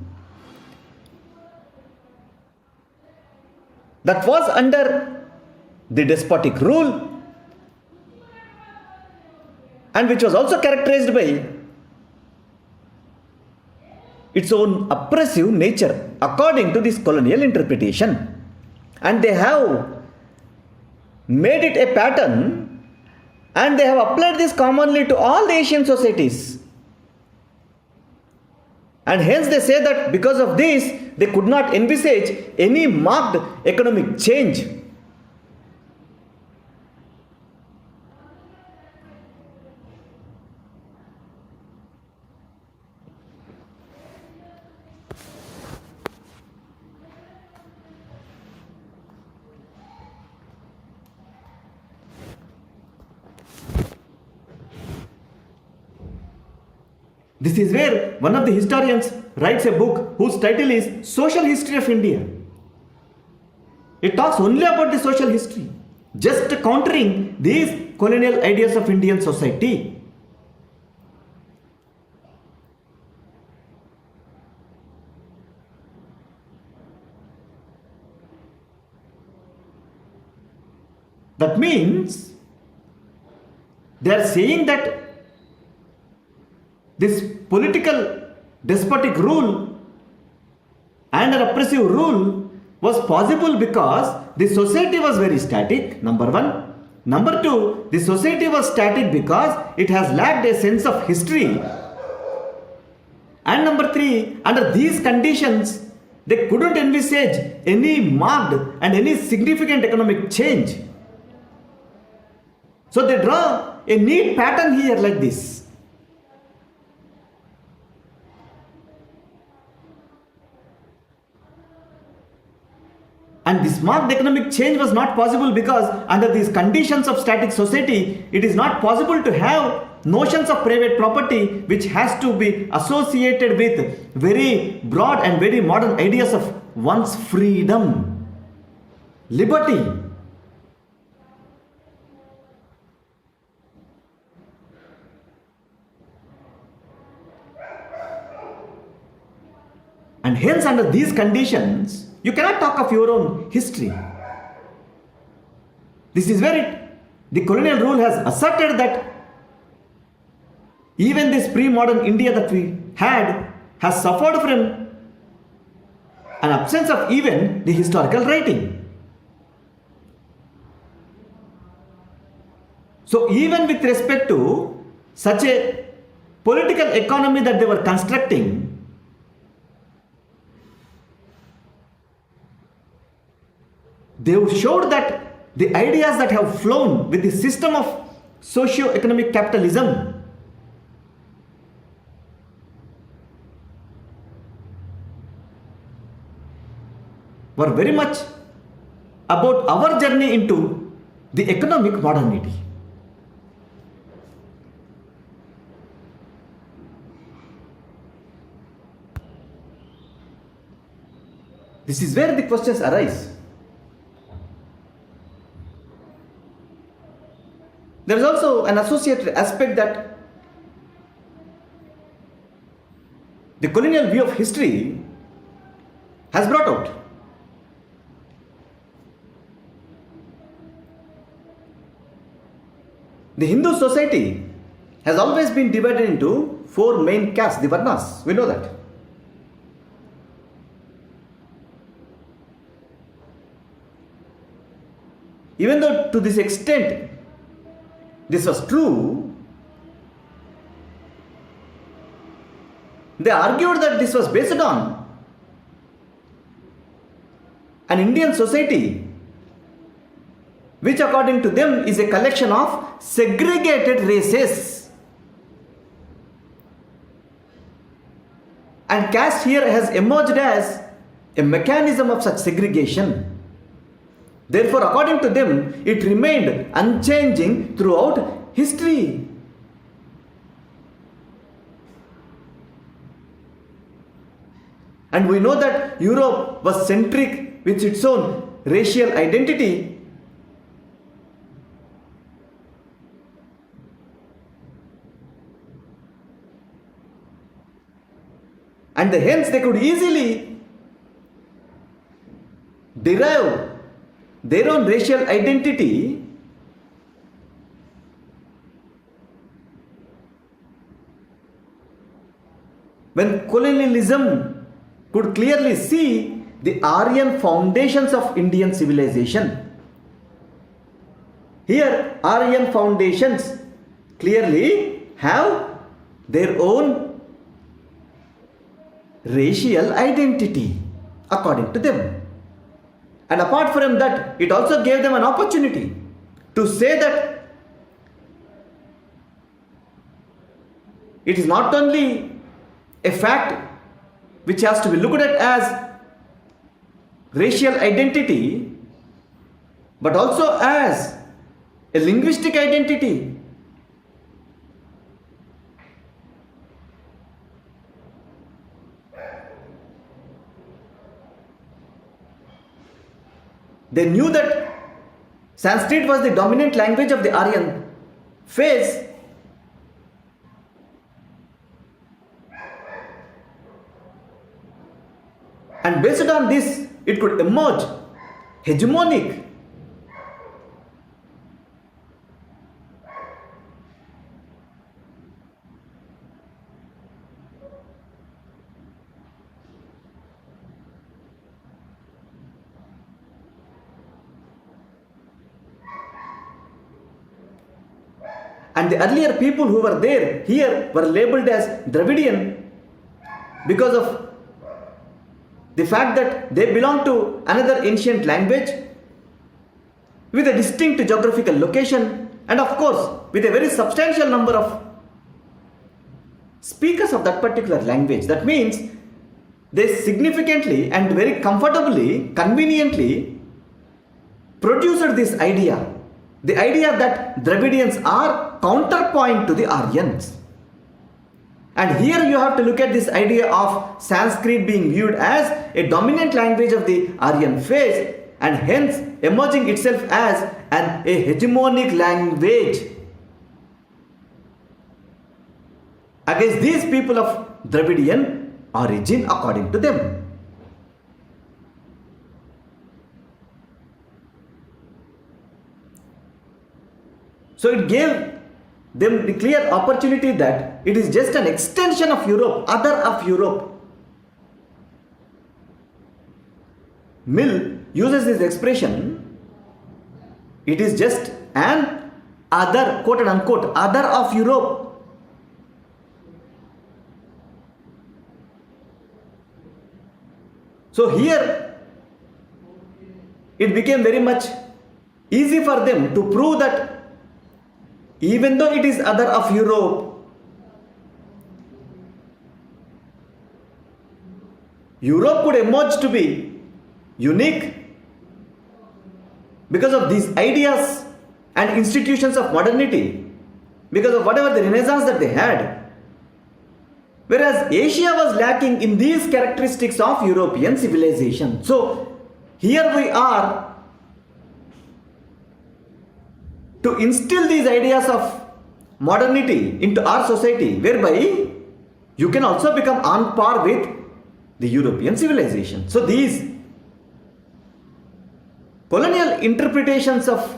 that was under the despotic rule, and which was also characterized by its own oppressive nature according to this colonial interpretation. And they have made it a pattern, and they have applied this commonly to all the Asian societies. And hence they say that because of this, they could not envisage any marked economic change. This is where one of the historians writes a book whose title is Social History of India. It talks only about the social history, just countering these colonial ideas of Indian society. That means they are saying that this political despotic rule and an oppressive rule was possible because the society was very static, number one. Number two, the society was static because it has lacked a sense of history. And number three, under these conditions, they couldn't envisage any marked and any significant economic change. So they draw a neat pattern here like this. And this marked economic change was not possible because under these conditions of static society, it is not possible to have notions of private property which has to be associated with very broad and very modern ideas of one's freedom, liberty. And hence under these conditions, you cannot talk of your own history. This is where the colonial rule has asserted that even this pre-modern India that we had has suffered from an absence of even the historical writing. So even with respect to such a political economy that they were constructing, they showed that the ideas that have flown with the system of socio-economic capitalism were very much about our journey into the economic modernity. This is where the questions arise. There is also an associated aspect that the colonial view of history has brought out. The Hindu society has always been divided into four main castes, the Varnas. We know that. Even though to this extent this was true, they argued that this was based on an Indian society which according to them is a collection of segregated races. And caste here has emerged as a mechanism of such segregation. Therefore, according to them, it remained unchanging throughout history. And we know that Europe was centric with its own racial identity. And hence they could easily derive their own racial identity when colonialism could clearly see the Aryan foundations of Indian civilization. Here, Aryan foundations clearly have their own racial identity according to them. And apart from that, it also gave them an opportunity to say that it is not only a fact which has to be looked at as racial identity, but also as a linguistic identity. They knew that Sanskrit was the dominant language of the Aryan phase. And based on this, it could emerge hegemonic. And the earlier people who were there here were labeled as Dravidian because of the fact that they belong to another ancient language with a distinct geographical location and of course with a very substantial number of speakers of that particular language. That means they significantly and very comfortably, conveniently produced this idea. The idea that Dravidians are counterpoint to the Aryans. And here you have to look at this idea of Sanskrit being viewed as a dominant language of the Aryan phase and hence emerging itself as a hegemonic language against these people of Dravidian origin according to them. So it gave them the clear opportunity that it is just an extension of Europe, other of Europe. Mill uses this expression, it is just an other, quote and unquote, other of Europe. So here it became very much easy for them to prove that even though it is other of Europe, Europe could emerge to be unique because of these ideas and institutions of modernity, because of whatever the renaissance that they had. Whereas Asia was lacking in these characteristics of European civilization. So here we are to instill these ideas of modernity into our society, whereby you can also become on par with the European civilization. So these colonial interpretations of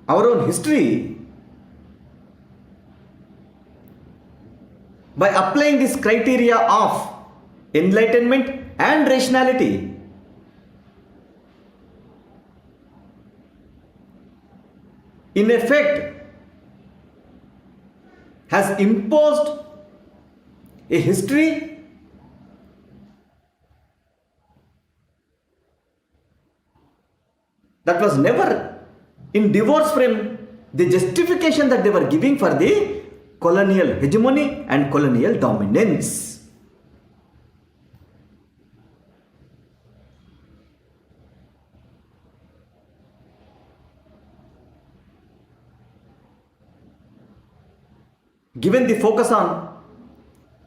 our own history, by applying this criteria of enlightenment and rationality, in effect has imposed a history that was never in divorce from the justification that they were giving for the colonial hegemony and colonial dominance. Given the focus on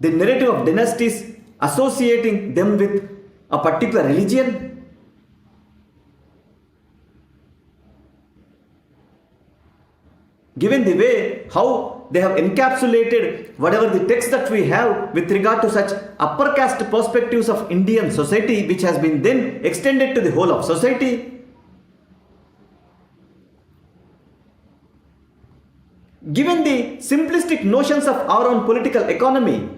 the narrative of dynasties associating them with a particular religion, given the way how they have encapsulated whatever the text that we have with regard to such upper caste perspectives of Indian society, which has been then extended to the whole of society, given the simplistic notions of our own political economy,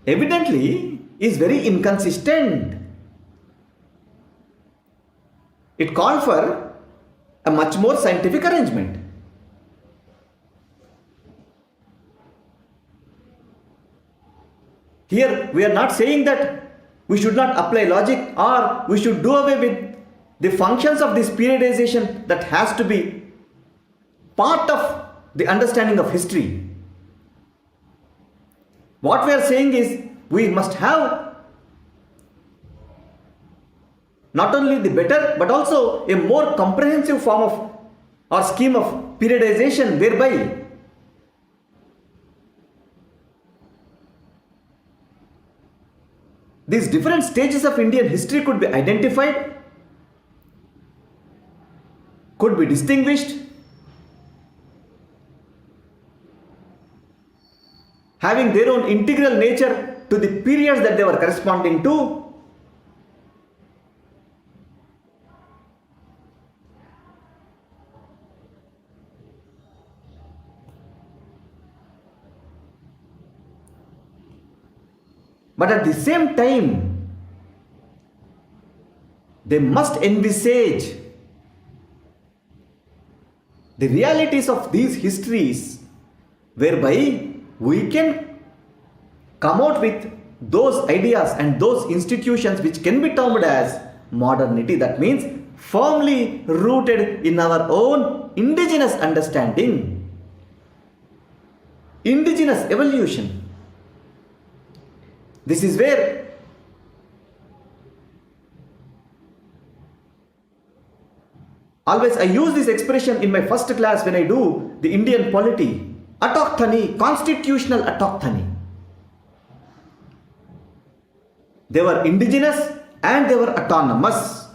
evidently is very inconsistent. It called for a much more scientific arrangement. Here we are not saying that we should not apply logic or we should do away with the functions of this periodization that has to be part of the understanding of history. What we are saying is we must have not only the better but also a more comprehensive form of or scheme of periodization, whereby these different stages of Indian history could be identified, could be distinguished, having their own integral nature to the periods that they were corresponding to. But at the same time, they must envisage the realities of these histories, whereby we can come out with those ideas and those institutions which can be termed as modernity. That means firmly rooted in our own indigenous understanding, indigenous evolution. This is where always I use this expression in my first class when I do the Indian polity: autochthony, constitutional autochthony. They were indigenous and they were autonomous.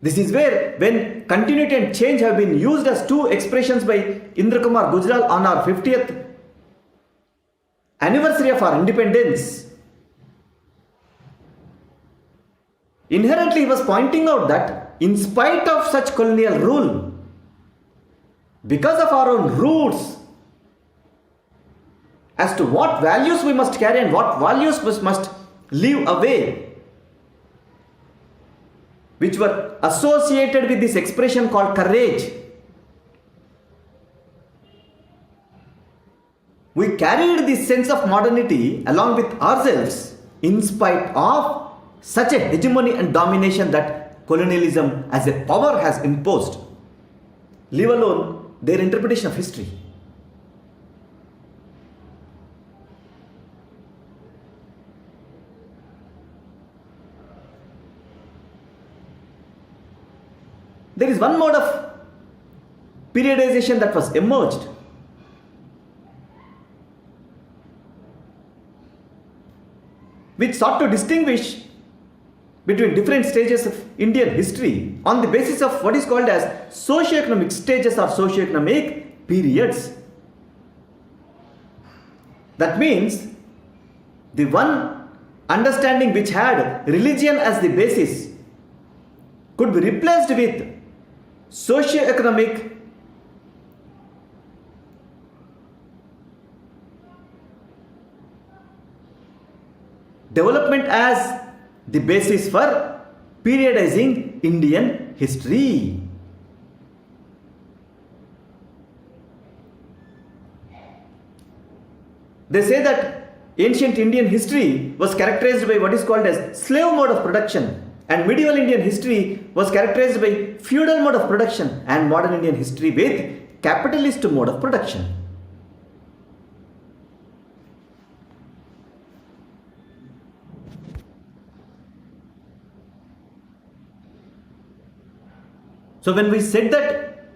This is where, when continuity and change have been used as two expressions by Indra Kumar Gujral on our 50th anniversary of our independence, Inherently, he was pointing out that in spite of such colonial rule, because of our own roots, as to what values we must carry and what values we must leave away, which were associated with this expression called courage. We carried this sense of modernity along with ourselves in spite of such a hegemony and domination that colonialism as a power has imposed, leave alone their interpretation of history. There is one mode of periodization that was emerged, which sought to distinguish between different stages of Indian history on the basis of what is called as socio-economic stages or socio-economic periods. That means the one understanding which had religion as the basis could be replaced with socio-economic development as the basis for periodizing Indian history. They say that ancient Indian history was characterized by what is called as slave mode of production, and medieval Indian history was characterized by feudal mode of production, and modern Indian history with capitalist mode of production. So when we said that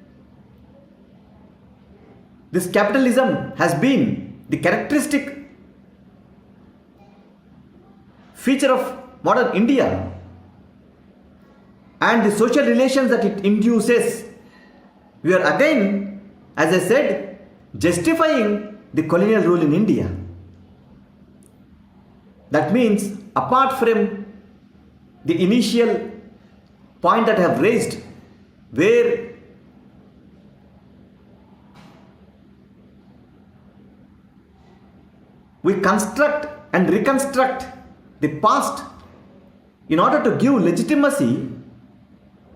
this capitalism has been the characteristic feature of modern India and the social relations that it induces, we are again, as I said, justifying the colonial rule in India. That means, apart from the initial point that I have raised, where we construct and reconstruct the past in order to give legitimacy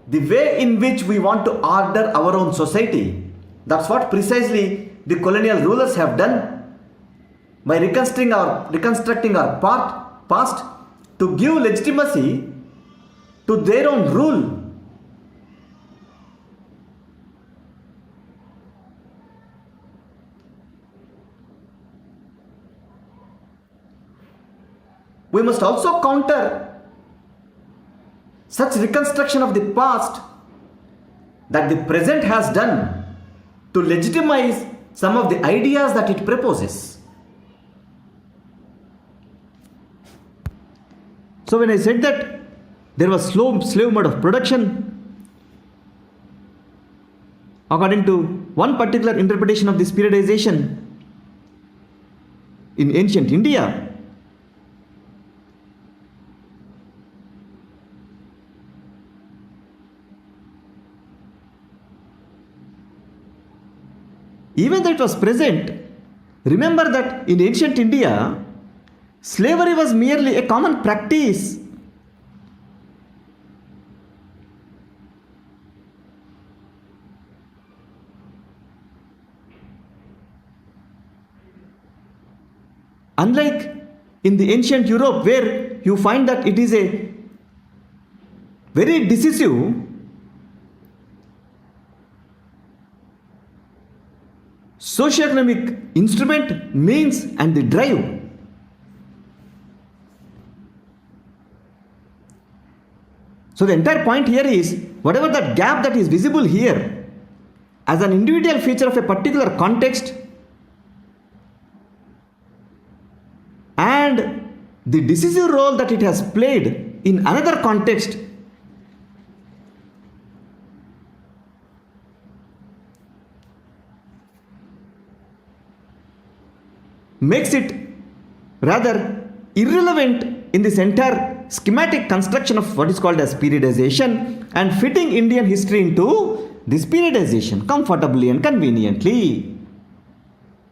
the way in which we want to order our own society. That's what precisely the colonial rulers have done by reconstructing our past to give legitimacy to their own rule. We must also counter such reconstruction of the past that the present has done to legitimize some of the ideas that it proposes. So when I said that there was slave mode of production, according to one particular interpretation of this periodization in ancient India, even though it was present, remember that in ancient India, slavery was merely a common practice. Unlike in the ancient Europe, where you find that it is a very decisive socio-economic instrument, means and the drive. So the entire point here is, whatever that gap that is visible here as an individual feature of a particular context and the decisive role that it has played in another context makes it rather irrelevant in this entire schematic construction of what is called as periodization and fitting Indian history into this periodization comfortably and conveniently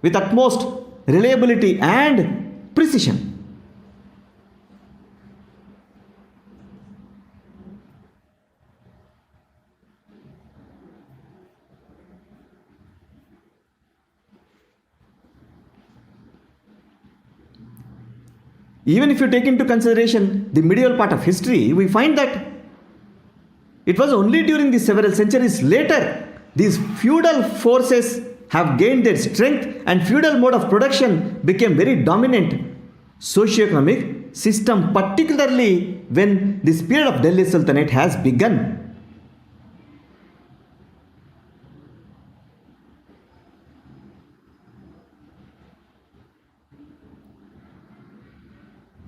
with utmost reliability and precision. Even if you take into consideration the medieval part of history, we find that it was only during the several centuries later these feudal forces have gained their strength and feudal mode of production became very dominant socio-economic system, particularly when this period of Delhi Sultanate has begun.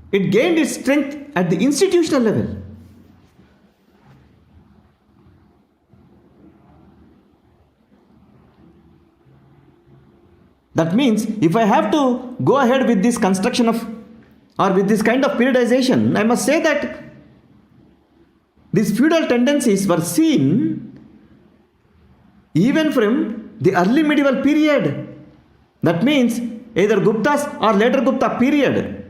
It gained its strength at the institutional level. That means if I have to go ahead with this construction of or with this kind of periodization, I must say that these feudal tendencies were seen even from the early medieval period. That means either Gupta's or later Gupta period.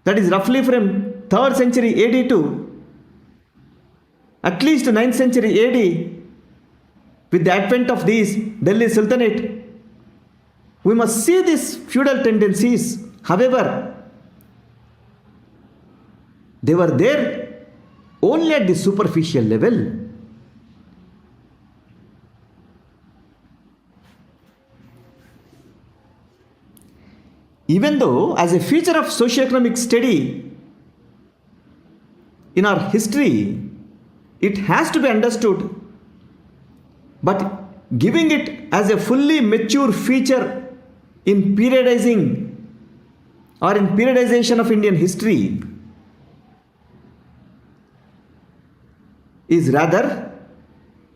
That is roughly from 3rd century AD to at least 9th century AD. With the advent of these Delhi Sultanate, we must see these feudal tendencies. However, they were there only at the superficial level. Even though, as a feature of socio-economic study in our history, it has to be understood, but giving it as a fully mature feature in periodizing or in periodization of Indian history is rather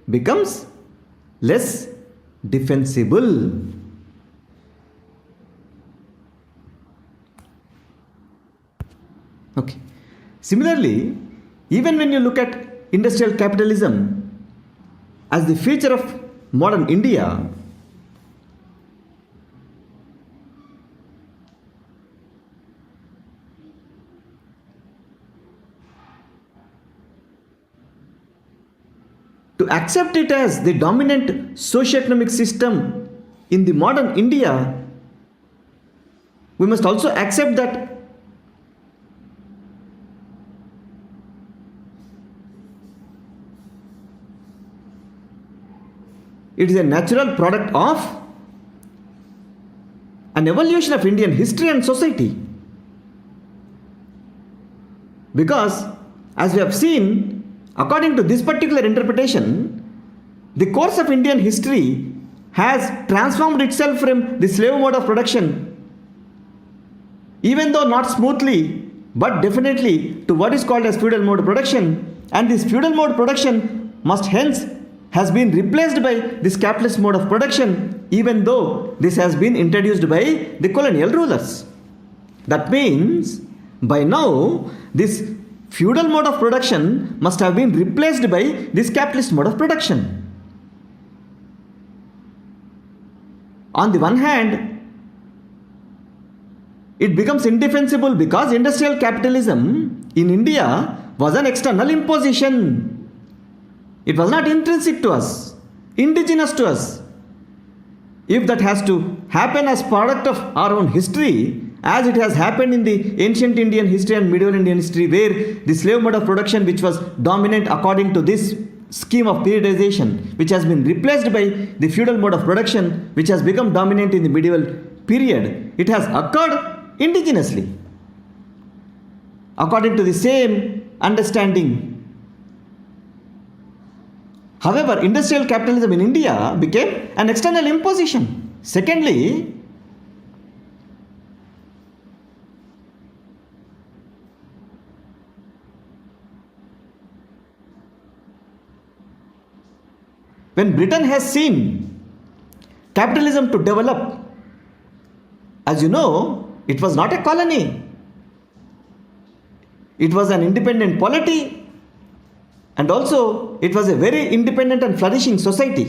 becomes less defensible. Okay. Similarly, even when you look at industrial capitalism as the feature of modern India, to accept it as the dominant socio-economic system in the modern India, we must also accept that it is a natural product of an evolution of Indian history and society. Because, as we have seen, according to this particular interpretation, the course of Indian history has transformed itself from the slave mode of production, even though not smoothly, but definitely to what is called as feudal mode production. And this feudal mode production must hence has been replaced by this capitalist mode of production, even though this has been introduced by the colonial rulers. That means by now this feudal mode of production must have been replaced by this capitalist mode of production. On the one hand, it becomes indefensible because industrial capitalism in India was an external imposition. It was not intrinsic to us, indigenous to us. If that has to happen as product of our own history, as it has happened in the ancient Indian history and medieval Indian history, where the slave mode of production, which was dominant according to this scheme of periodization, which has been replaced by the feudal mode of production, which has become dominant in the medieval period, it has occurred indigenously, according to the same understanding. However, industrial capitalism in India became an external imposition. Secondly, when Britain has seen capitalism to develop, as you know, It was not a colony. It was an independent polity, and also it was a very independent and flourishing society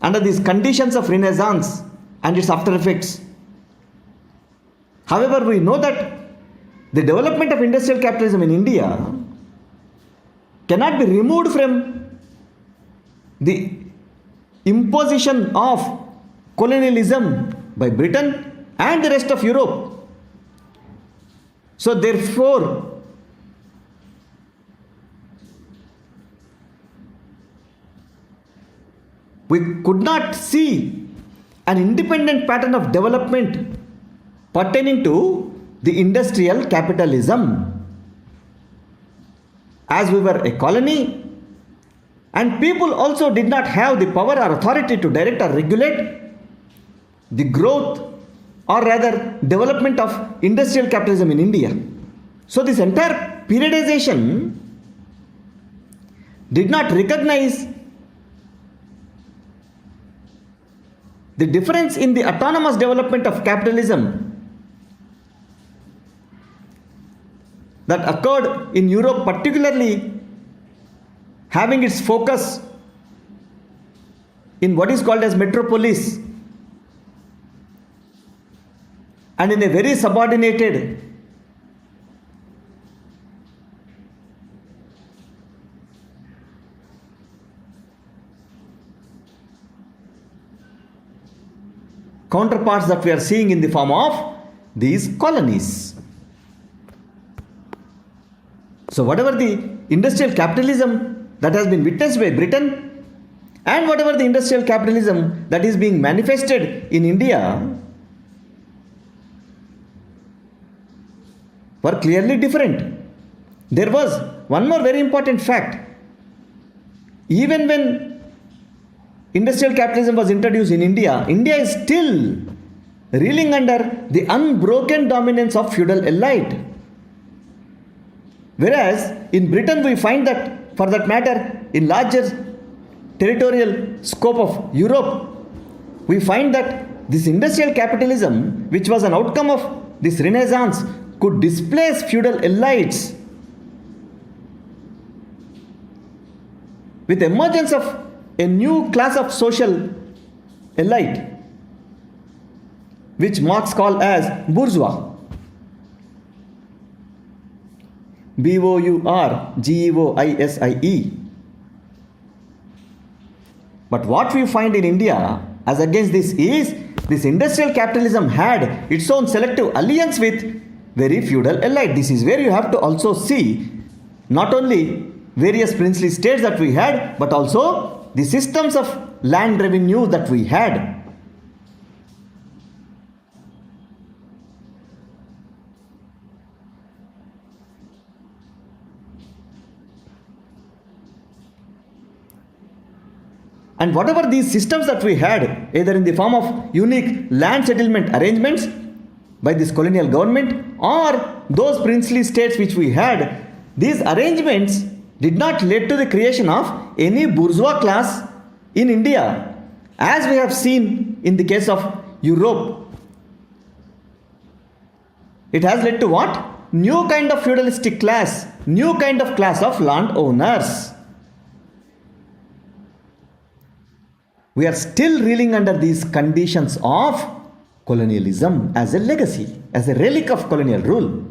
under these conditions of Renaissance and its after effects. However, we know that the development of industrial capitalism in India cannot be removed from the imposition of colonialism by Britain and the rest of Europe. So therefore, we could not see an independent pattern of development pertaining to the industrial capitalism. As we were a colony, and people also did not have the power or authority to direct or regulate the growth or rather development of industrial capitalism in India. So this entire periodization did not recognize the difference in the autonomous development of capitalism that occurred in Europe, particularly having its focus in what is called as metropolis and in a very subordinated counterparts that we are seeing in the form of these colonies. So whatever the industrial capitalism that has been witnessed by Britain and whatever the industrial capitalism that is being manifested in India were clearly different. There was one more very important fact. Even when industrial capitalism was introduced in India, India is still reeling under the unbroken dominance of feudal elite. Whereas in Britain we find that, for that matter, in larger territorial scope of Europe, we find that this industrial capitalism, which was an outcome of this Renaissance, could displace feudal elites with emergence of a new class of social elite, which Marx called as bourgeois. bourgeoisie. But what we find in India as against this is this industrial capitalism had its own selective alliance with very feudal elite. This is where you have to also see not only various princely states that we had, but also the systems of land revenue that we had. And whatever these systems that we had, either in the form of unique land settlement arrangements by this colonial government or those princely states which we had, these arrangements did not lead to the creation of any bourgeois class in India, as we have seen in the case of Europe. It has led to what? New kind of feudalistic class, new kind of class of landowners. We are still reeling under these conditions of colonialism as a legacy, as a relic of colonial rule.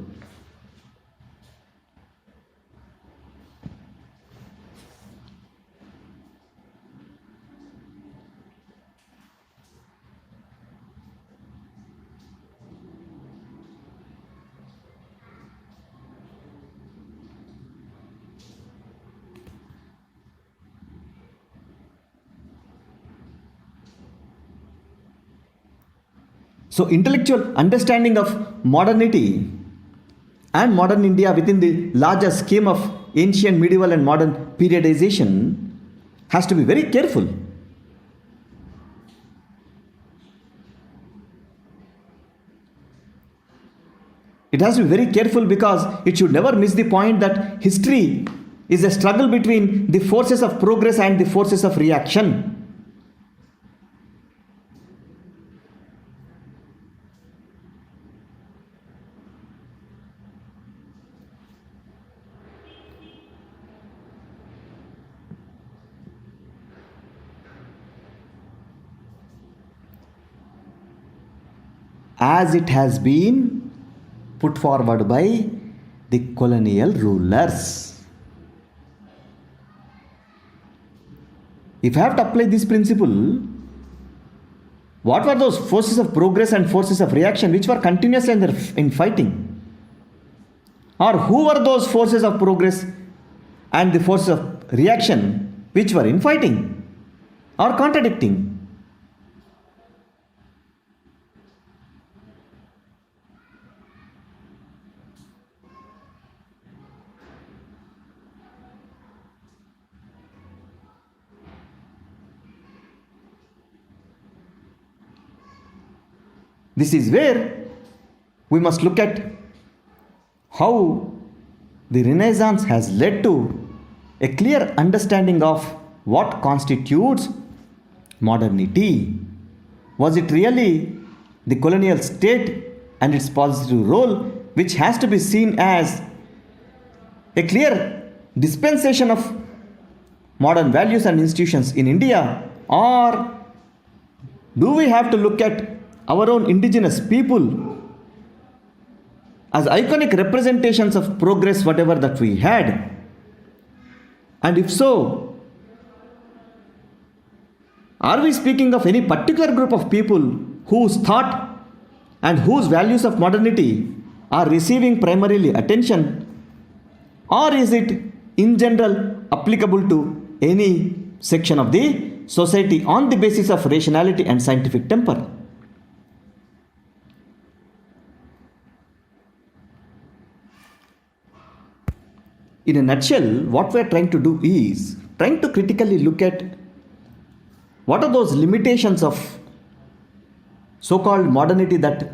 So intellectual understanding of modernity and modern India within the larger scheme of ancient, medieval and modern periodization has to be very careful. It has to be very careful because it should never miss the point that history is a struggle between the forces of progress and the forces of reaction. as it has been put forward by the colonial rulers. If I have to apply this principle, what were those forces of progress and forces of reaction which were continuously in fighting? Or who were those forces of progress and the forces of reaction which were in fighting or contradicting? This is where we must look at how the Renaissance has led to a clear understanding of what constitutes modernity. Was it really the colonial state and its positive role, which has to be seen as a clear dispensation of modern values and institutions in India? Or do we have to look at our own indigenous people as iconic representations of progress, whatever that we had? And if so, are we speaking of any particular group of people whose thought and whose values of modernity are receiving primarily attention? Or is it in general applicable to any section of the society on the basis of rationality and scientific temper? In a nutshell, what we are trying to do is trying to critically look at what are those limitations of so-called modernity that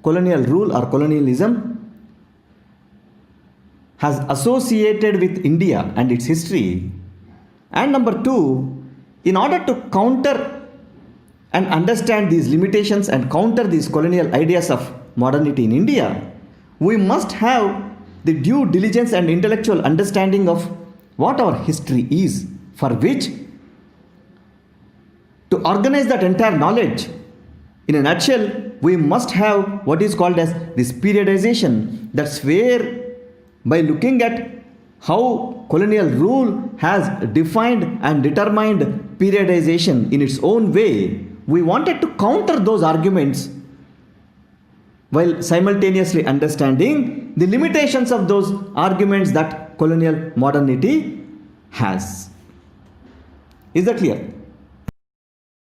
colonial rule or colonialism has associated with India and its history. And number two, in order to counter and understand these limitations and counter these colonial ideas of modernity in India, we must have the due diligence and intellectual understanding of what our history is, for which to organize that entire knowledge, in a nutshell, we must have what is called as this periodization. That's where, by looking at how colonial rule has defined and determined periodization in its own way, we wanted to counter those arguments while simultaneously understanding the limitations of those arguments that colonial modernity has. Is that clear?